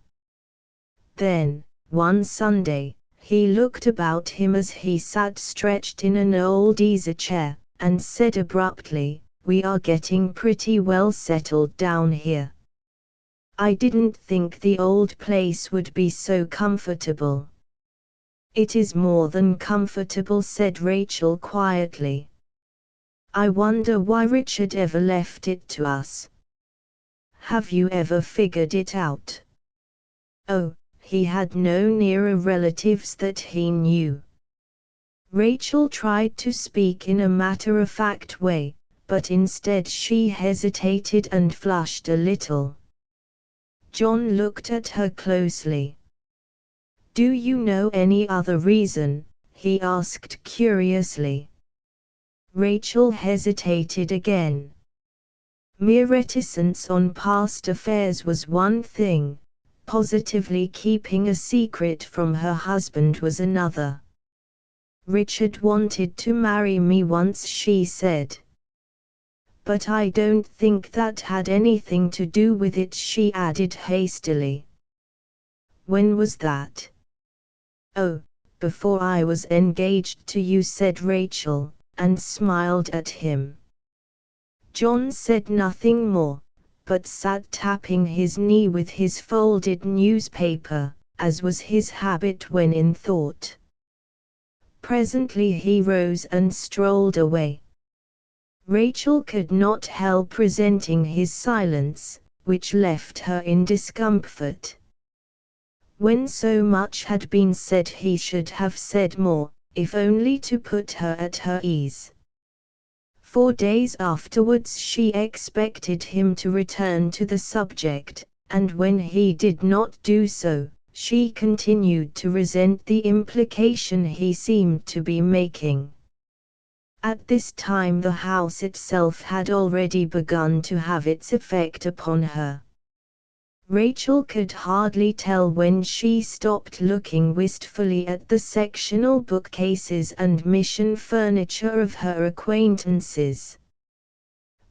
Then, one Sunday, he looked about him as he sat stretched in an old easy chair, and said abruptly, "We are getting pretty well settled down here. I didn't think the old place would be so comfortable." "It is more than comfortable," said Rachel quietly. "I wonder why Richard ever left it to us. Have you ever figured it out?" "Oh, he had no nearer relatives that he knew." Rachel tried to speak in a matter-of-fact way, but instead she hesitated and flushed a little. John looked at her closely. "Do you know any other reason?" he asked curiously. Rachel hesitated again. Mere reticence on past affairs was one thing, positively keeping a secret from her husband was another. "Richard wanted to marry me once," she said. "But I don't think that had anything to do with it," she added hastily. "When was that?" "Oh, before I was engaged to you," said Rachel, and smiled at him. John said nothing more, but sat tapping his knee with his folded newspaper, as was his habit when in thought. Presently he rose and strolled away. Rachel could not help resenting his silence, which left her in discomfort. When so much had been said he should have said more, if only to put her at her ease. 4 days afterwards she expected him to return to the subject, and when he did not do so, she continued to resent the implication he seemed to be making. At this time the house itself had already begun to have its effect upon her. Rachel could hardly tell when she stopped looking wistfully at the sectional bookcases and mission furniture of her acquaintances.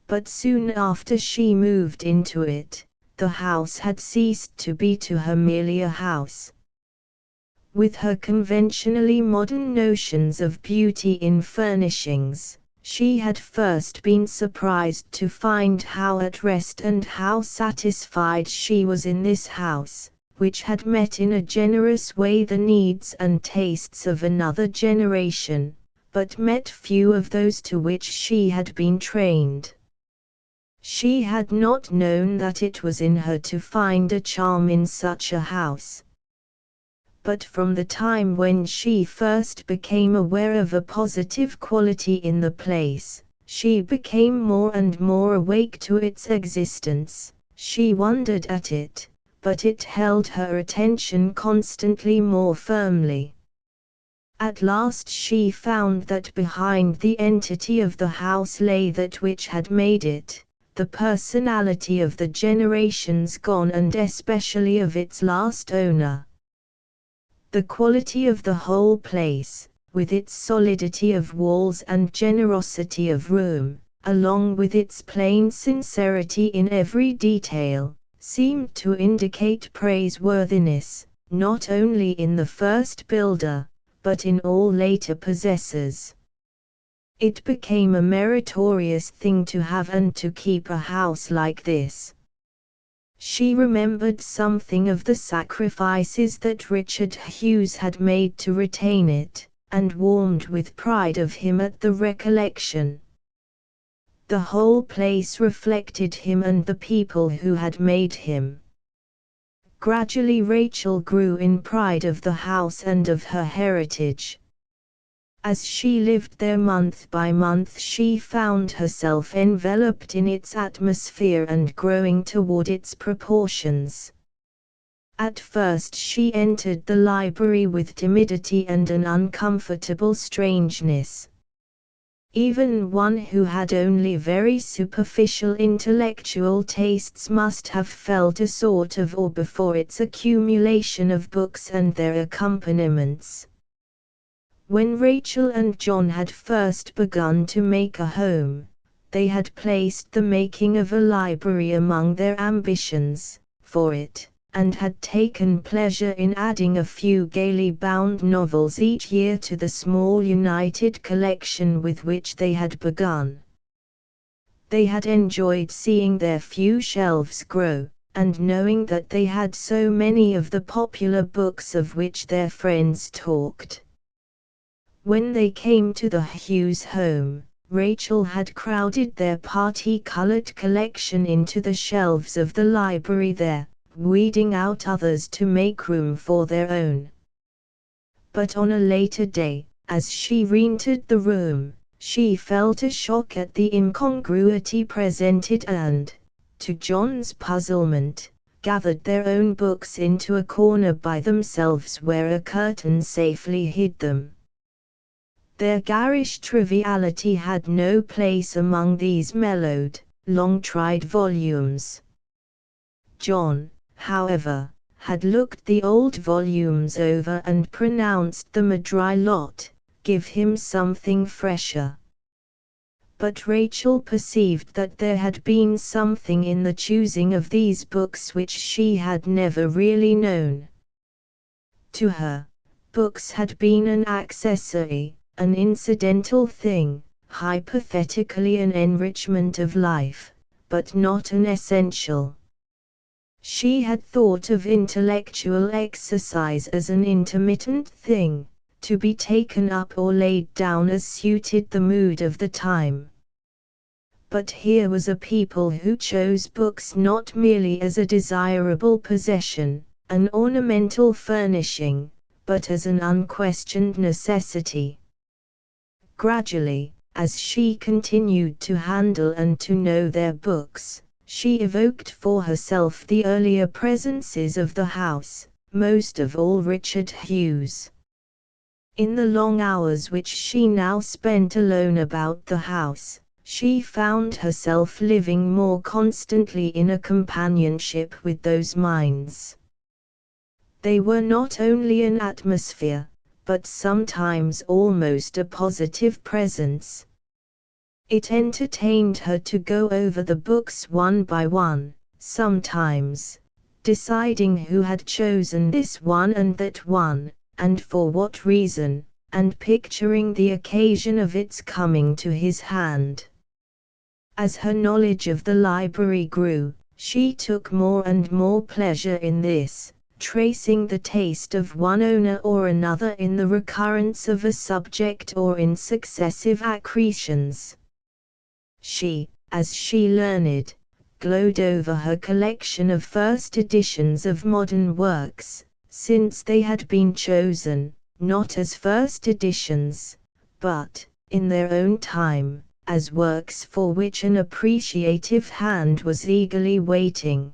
But soon after she moved into it, the house had ceased to be to her merely a house. With her conventionally modern notions of beauty in furnishings, she had first been surprised to find how at rest and how satisfied she was in this house, which had met in a generous way the needs and tastes of another generation, but met few of those to which she had been trained. She had not known that it was in her to find a charm in such a house. But from the time when she first became aware of a positive quality in the place, she became more and more awake to its existence. She wondered at it, but it held her attention constantly more firmly. At last she found that behind the entity of the house lay that which had made it, the personality of the generations gone and especially of its last owner. The quality of the whole place, with its solidity of walls and generosity of room, along with its plain sincerity in every detail, seemed to indicate praiseworthiness, not only in the first builder, but in all later possessors. It became a meritorious thing to have and to keep a house like this. She remembered something of the sacrifices that Richard Hughes had made to retain it, and warmed with pride of him at the recollection. The whole place reflected him and the people who had made him. Gradually Rachel grew in pride of the house and of her heritage. As she lived there month by month she found herself enveloped in its atmosphere and growing toward its proportions. At first she entered the library with timidity and an uncomfortable strangeness. Even one who had only very superficial intellectual tastes must have felt a sort of awe before its accumulation of books and their accompaniments. When Rachel and John had first begun to make a home, they had placed the making of a library among their ambitions for it, and had taken pleasure in adding a few gaily bound novels each year to the small united collection with which they had begun. They had enjoyed seeing their few shelves grow, and knowing that they had so many of the popular books of which their friends talked. When they came to the Hughes home, Rachel had crowded their party-colored collection into the shelves of the library there, weeding out others to make room for their own. But on a later day, as she re-entered the room, she felt a shock at the incongruity presented and, to John's puzzlement, gathered their own books into a corner by themselves where a curtain safely hid them. Their garish triviality had no place among these mellowed, long-tried volumes. John, however, had looked the old volumes over and pronounced them a dry lot, give him something fresher. But Rachel perceived that there had been something in the choosing of these books which she had never really known. To her, books had been an accessory, an incidental thing, hypothetically an enrichment of life, but not an essential. She had thought of intellectual exercise as an intermittent thing, to be taken up or laid down as suited the mood of the time. But here was a people who chose books not merely as a desirable possession, an ornamental furnishing, but as an unquestioned necessity. Gradually, as she continued to handle and to know their books, she evoked for herself the earlier presences of the house, most of all Richard Hughes. In the long hours which she now spent alone about the house, she found herself living more constantly in a companionship with those minds. They were not only an atmosphere, but sometimes almost a positive presence. It entertained her to go over the books one by one, sometimes, deciding who had chosen this one and that one, and for what reason, and picturing the occasion of its coming to his hand. As her knowledge of the library grew, she took more and more pleasure in this, tracing the taste of one owner or another in the recurrence of a subject or in successive accretions. She, as she learned, glowed over her collection of first editions of modern works, since they had been chosen, not as first editions, but, in their own time, as works for which an appreciative hand was eagerly waiting.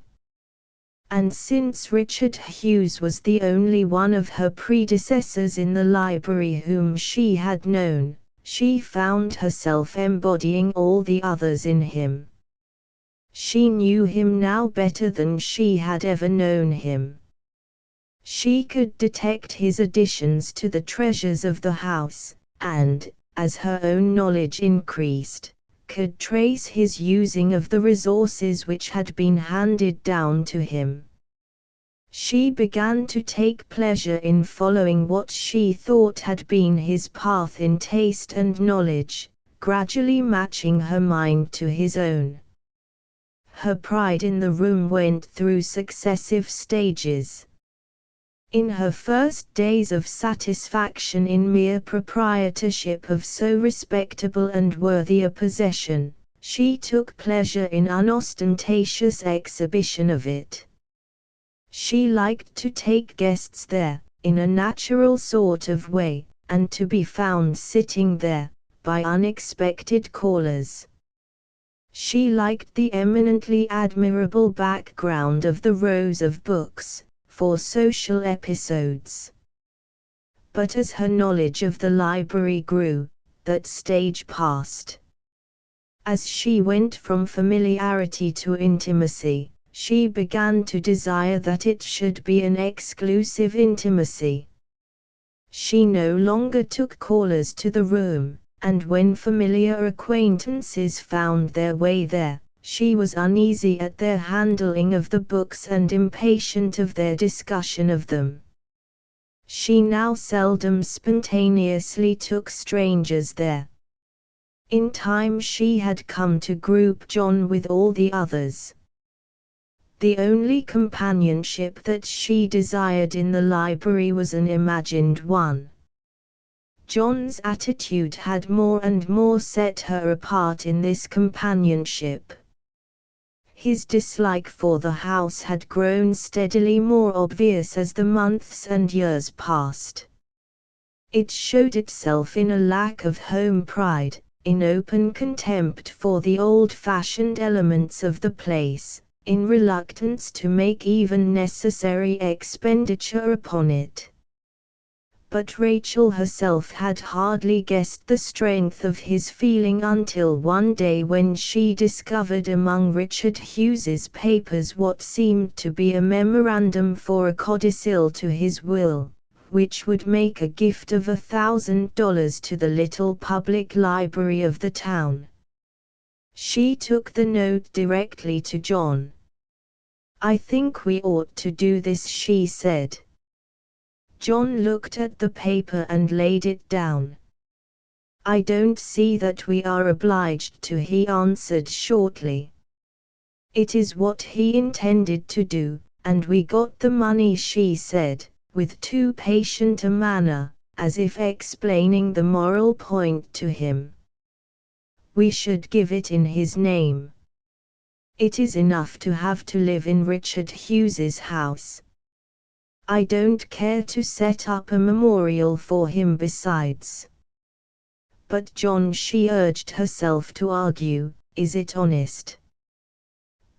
And since Richard Hughes was the only one of her predecessors in the library whom she had known, she found herself embodying all the others in him. She knew him now better than she had ever known him. She could detect his additions to the treasures of the house, and, as her own knowledge increased, could trace his using of the resources which had been handed down to him. She began to take pleasure in following what she thought had been his path in taste and knowledge, gradually matching her mind to his own. Her pride in the room went through successive stages. In her first days of satisfaction in mere proprietorship of so respectable and worthy a possession, she took pleasure in unostentatious exhibition of it. She liked to take guests there, in a natural sort of way, and to be found sitting there, by unexpected callers. She liked the eminently admirable background of the rows of books, for social episodes. But as her knowledge of the library grew, that stage passed. As she went from familiarity to intimacy, she began to desire that it should be an exclusive intimacy. She no longer took callers to the room, and when familiar acquaintances found their way there, she was uneasy at their handling of the books and impatient of their discussion of them. She now seldom spontaneously took strangers there. In time she had come to group John with all the others. The only companionship that she desired in the library was an imagined one. John's attitude had more and more set her apart in this companionship. His dislike for the house had grown steadily more obvious as the months and years passed. It showed itself in a lack of home pride, in open contempt for the old-fashioned elements of the place, in reluctance to make even necessary expenditure upon it. But Rachel herself had hardly guessed the strength of his feeling until one day when she discovered among Richard Hughes's papers what seemed to be a memorandum for a codicil to his will, which would make a gift of $1,000 to the little public library of the town. She took the note directly to John. "I think we ought to do this," she said. John looked at the paper and laid it down. "I don't see that we are obliged to," he answered shortly. "It is what he intended to do, and we got the money," she said, with too patient a manner, as if explaining the moral point to him. "We should give it in his name. It is enough to have to live in Richard Hughes's house. I don't care to set up a memorial for him besides." "But John," she urged herself to argue, "is it honest?"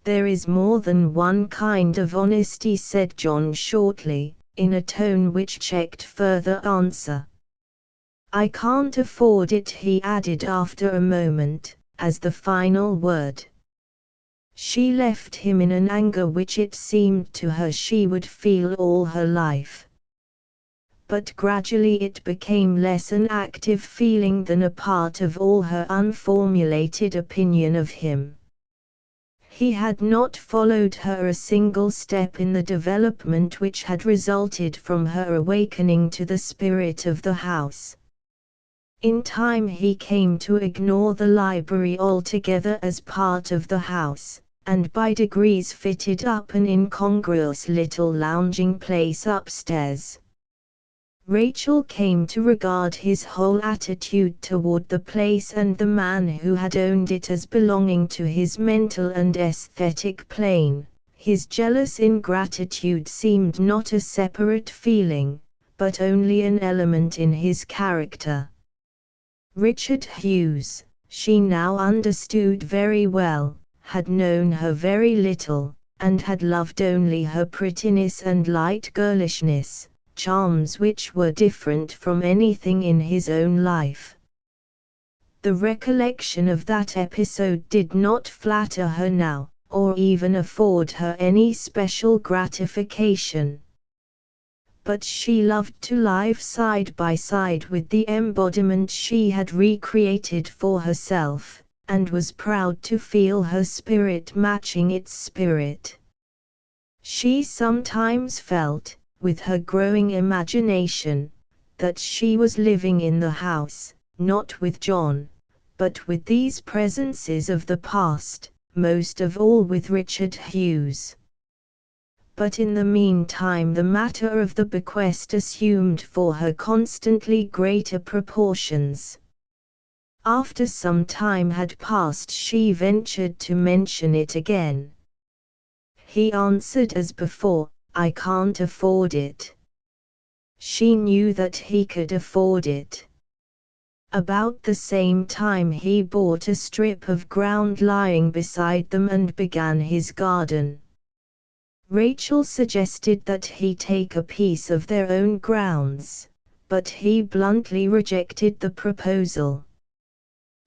"There is more than one kind of honesty," said John shortly, in a tone which checked further answer. "I can't afford it," he added after a moment, as the final word. She left him in an anger which it seemed to her she would feel all her life. But gradually it became less an active feeling than a part of all her unformulated opinion of him. He had not followed her a single step in the development which had resulted from her awakening to the spirit of the house. In time he came to ignore the library altogether as part of the house, and by degrees fitted up an incongruous little lounging place upstairs. Rachel came to regard his whole attitude toward the place and the man who had owned it as belonging to his mental and aesthetic plane. His jealous ingratitude seemed not a separate feeling, but only an element in his character. Richard Hughes, she now understood very well, had known her very little, and had loved only her prettiness and light girlishness, charms which were different from anything in his own life. The recollection of that episode did not flatter her now, or even afford her any special gratification. But she loved to live side by side with the embodiment she had recreated for herself, and was proud to feel her spirit matching its spirit. She sometimes felt, with her growing imagination, that she was living in the house, not with John, but with these presences of the past, most of all with Richard Hughes. But in the meantime the matter of the bequest assumed for her constantly greater proportions. After some time had passed she ventured to mention it again. He answered as before, "I can't afford it." She knew that he could afford it. About the same time he bought a strip of ground lying beside them and began his garden. Rachel suggested that he take a piece of their own grounds, but he bluntly rejected the proposal.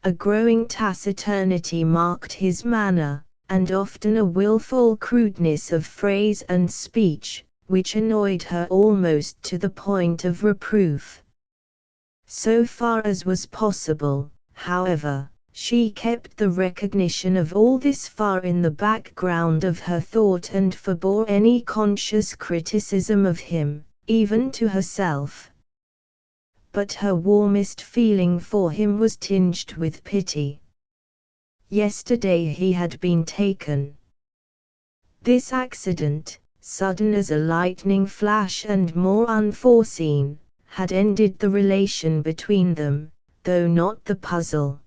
A growing taciturnity marked his manner, and often a wilful crudeness of phrase and speech, which annoyed her almost to the point of reproof. So far as was possible, however, she kept the recognition of all this far in the background of her thought and forbore any conscious criticism of him, even to herself. But her warmest feeling for him was tinged with pity. Yesterday he had been taken. This accident, sudden as a lightning flash and more unforeseen, had ended the relation between them, though not the puzzle.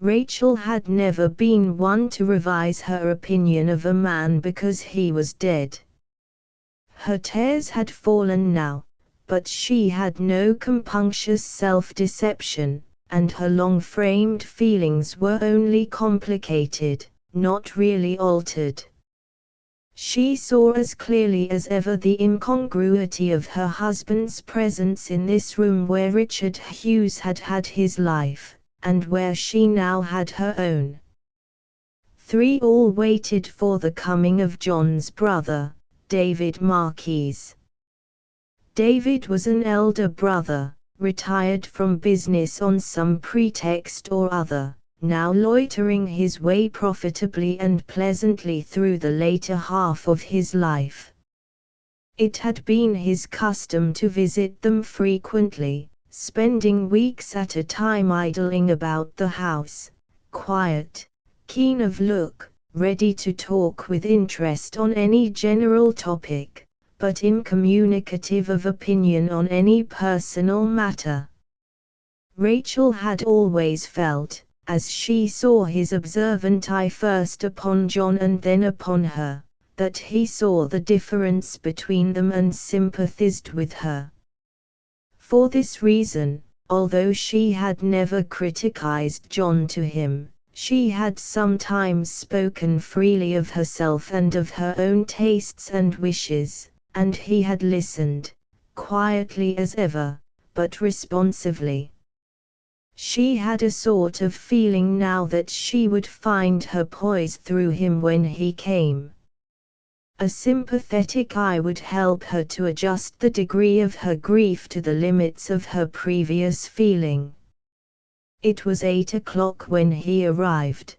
Rachel had never been one to revise her opinion of a man because he was dead. Her tears had fallen now, but she had no compunctious self-deception, and her long-framed feelings were only complicated, not really altered. She saw as clearly as ever the incongruity of her husband's presence in this room where Richard Hughes had had his life, and where she now had her own. 3. All waited for the coming of John's brother, David Marquis. David was an elder brother, retired from business on some pretext or other, now loitering his way profitably and pleasantly through the later half of his life. It had been his custom to visit them frequently, spending weeks at a time idling about the house, quiet, keen of look, ready to talk with interest on any general topic, but incommunicative of opinion on any personal matter. Rachel had always felt, as she saw his observant eye first upon John and then upon her, that he saw the difference between them and sympathized with her. For this reason, although she had never criticized John to him, she had sometimes spoken freely of herself and of her own tastes and wishes, and he had listened, quietly as ever, but responsively. She had a sort of feeling now that she would find her poise through him when he came. A sympathetic eye would help her to adjust the degree of her grief to the limits of her previous feeling. It was 8 o'clock when he arrived.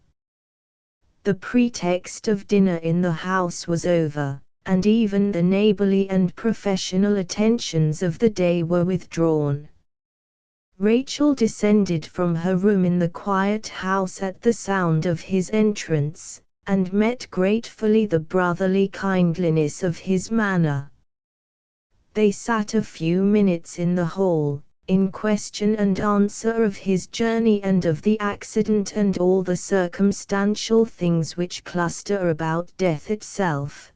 The pretext of dinner in the house was over, and even the neighborly and professional attentions of the day were withdrawn. Rachel descended from her room in the quiet house at the sound of his entrance, and met gratefully the brotherly kindliness of his manner. They sat a few minutes in the hall, in question and answer of his journey and of the accident and all the circumstantial things which cluster about death itself.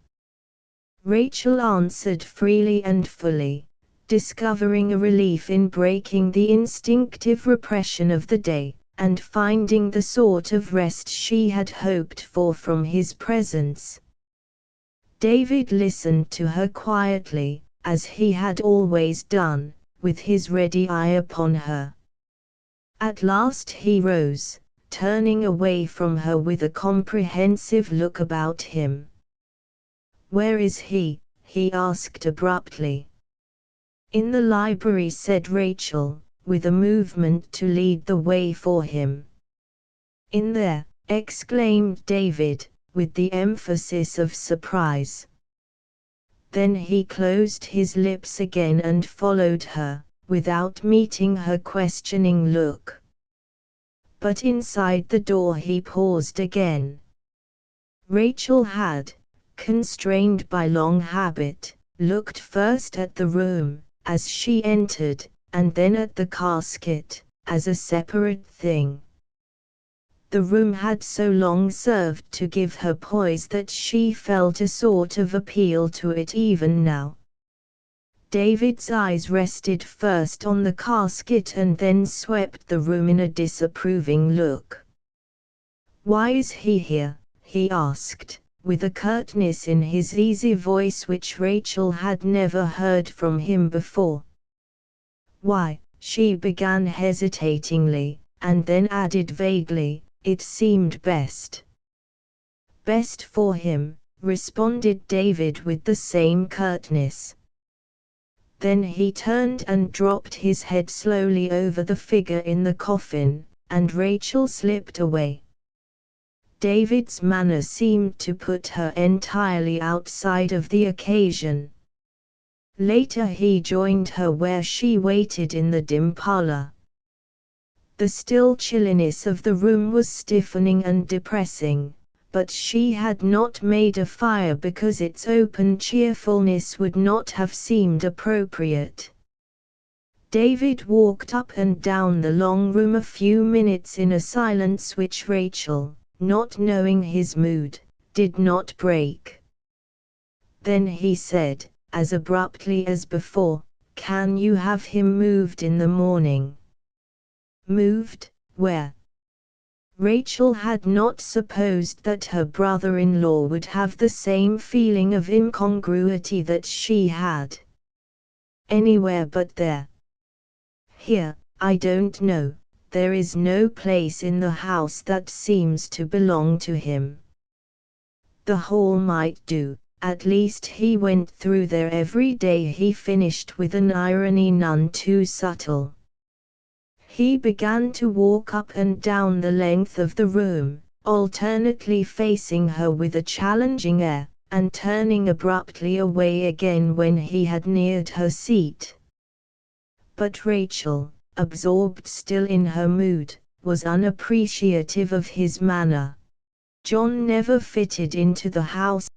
Rachel answered freely and fully, discovering a relief in breaking the instinctive repression of the day, and finding the sort of rest she had hoped for from his presence. David listened to her quietly, as he had always done, with his ready eye upon her. At last he rose, turning away from her with a comprehensive look about him. "Where is he?" he asked abruptly. "In the library," said Rachel, with a movement to lead the way for him. "In there!" exclaimed David, with the emphasis of surprise. Then he closed his lips again and followed her, without meeting her questioning look. But inside the door he paused again. Rachel had, constrained by long habit, looked first at the room, as she entered, and then at the casket, as a separate thing. The room had so long served to give her poise that she felt a sort of appeal to it even now. David's eyes rested first on the casket and then swept the room in a disapproving look. "Why is he here?" he asked, with a curtness in his easy voice which Rachel had never heard from him before. "Why," she began hesitatingly, and then added vaguely, "it seemed best." "Best for him," responded David with the same curtness. Then he turned and dropped his head slowly over the figure in the coffin, and Rachel slipped away. David's manner seemed to put her entirely outside of the occasion. Later he joined her where she waited in the dim parlor. The still chilliness of the room was stiffening and depressing, but she had not made a fire because its open cheerfulness would not have seemed appropriate. David walked up and down the long room a few minutes in a silence which Rachel, not knowing his mood, did not break. Then he said, as abruptly as before, "Can you have him moved in the morning?" "Moved? Where?" Rachel had not supposed that her brother-in-law would have the same feeling of incongruity that she had. "Anywhere but there." "Here, I don't know, there is no place in the house that seems to belong to him." "The hall might do, at least he went through there every day," he finished with an irony none too subtle. He began to walk up and down the length of the room, alternately facing her with a challenging air, and turning abruptly away again when he had neared her seat. But Rachel, absorbed still in her mood, was unappreciative of his manner. John never fitted into the house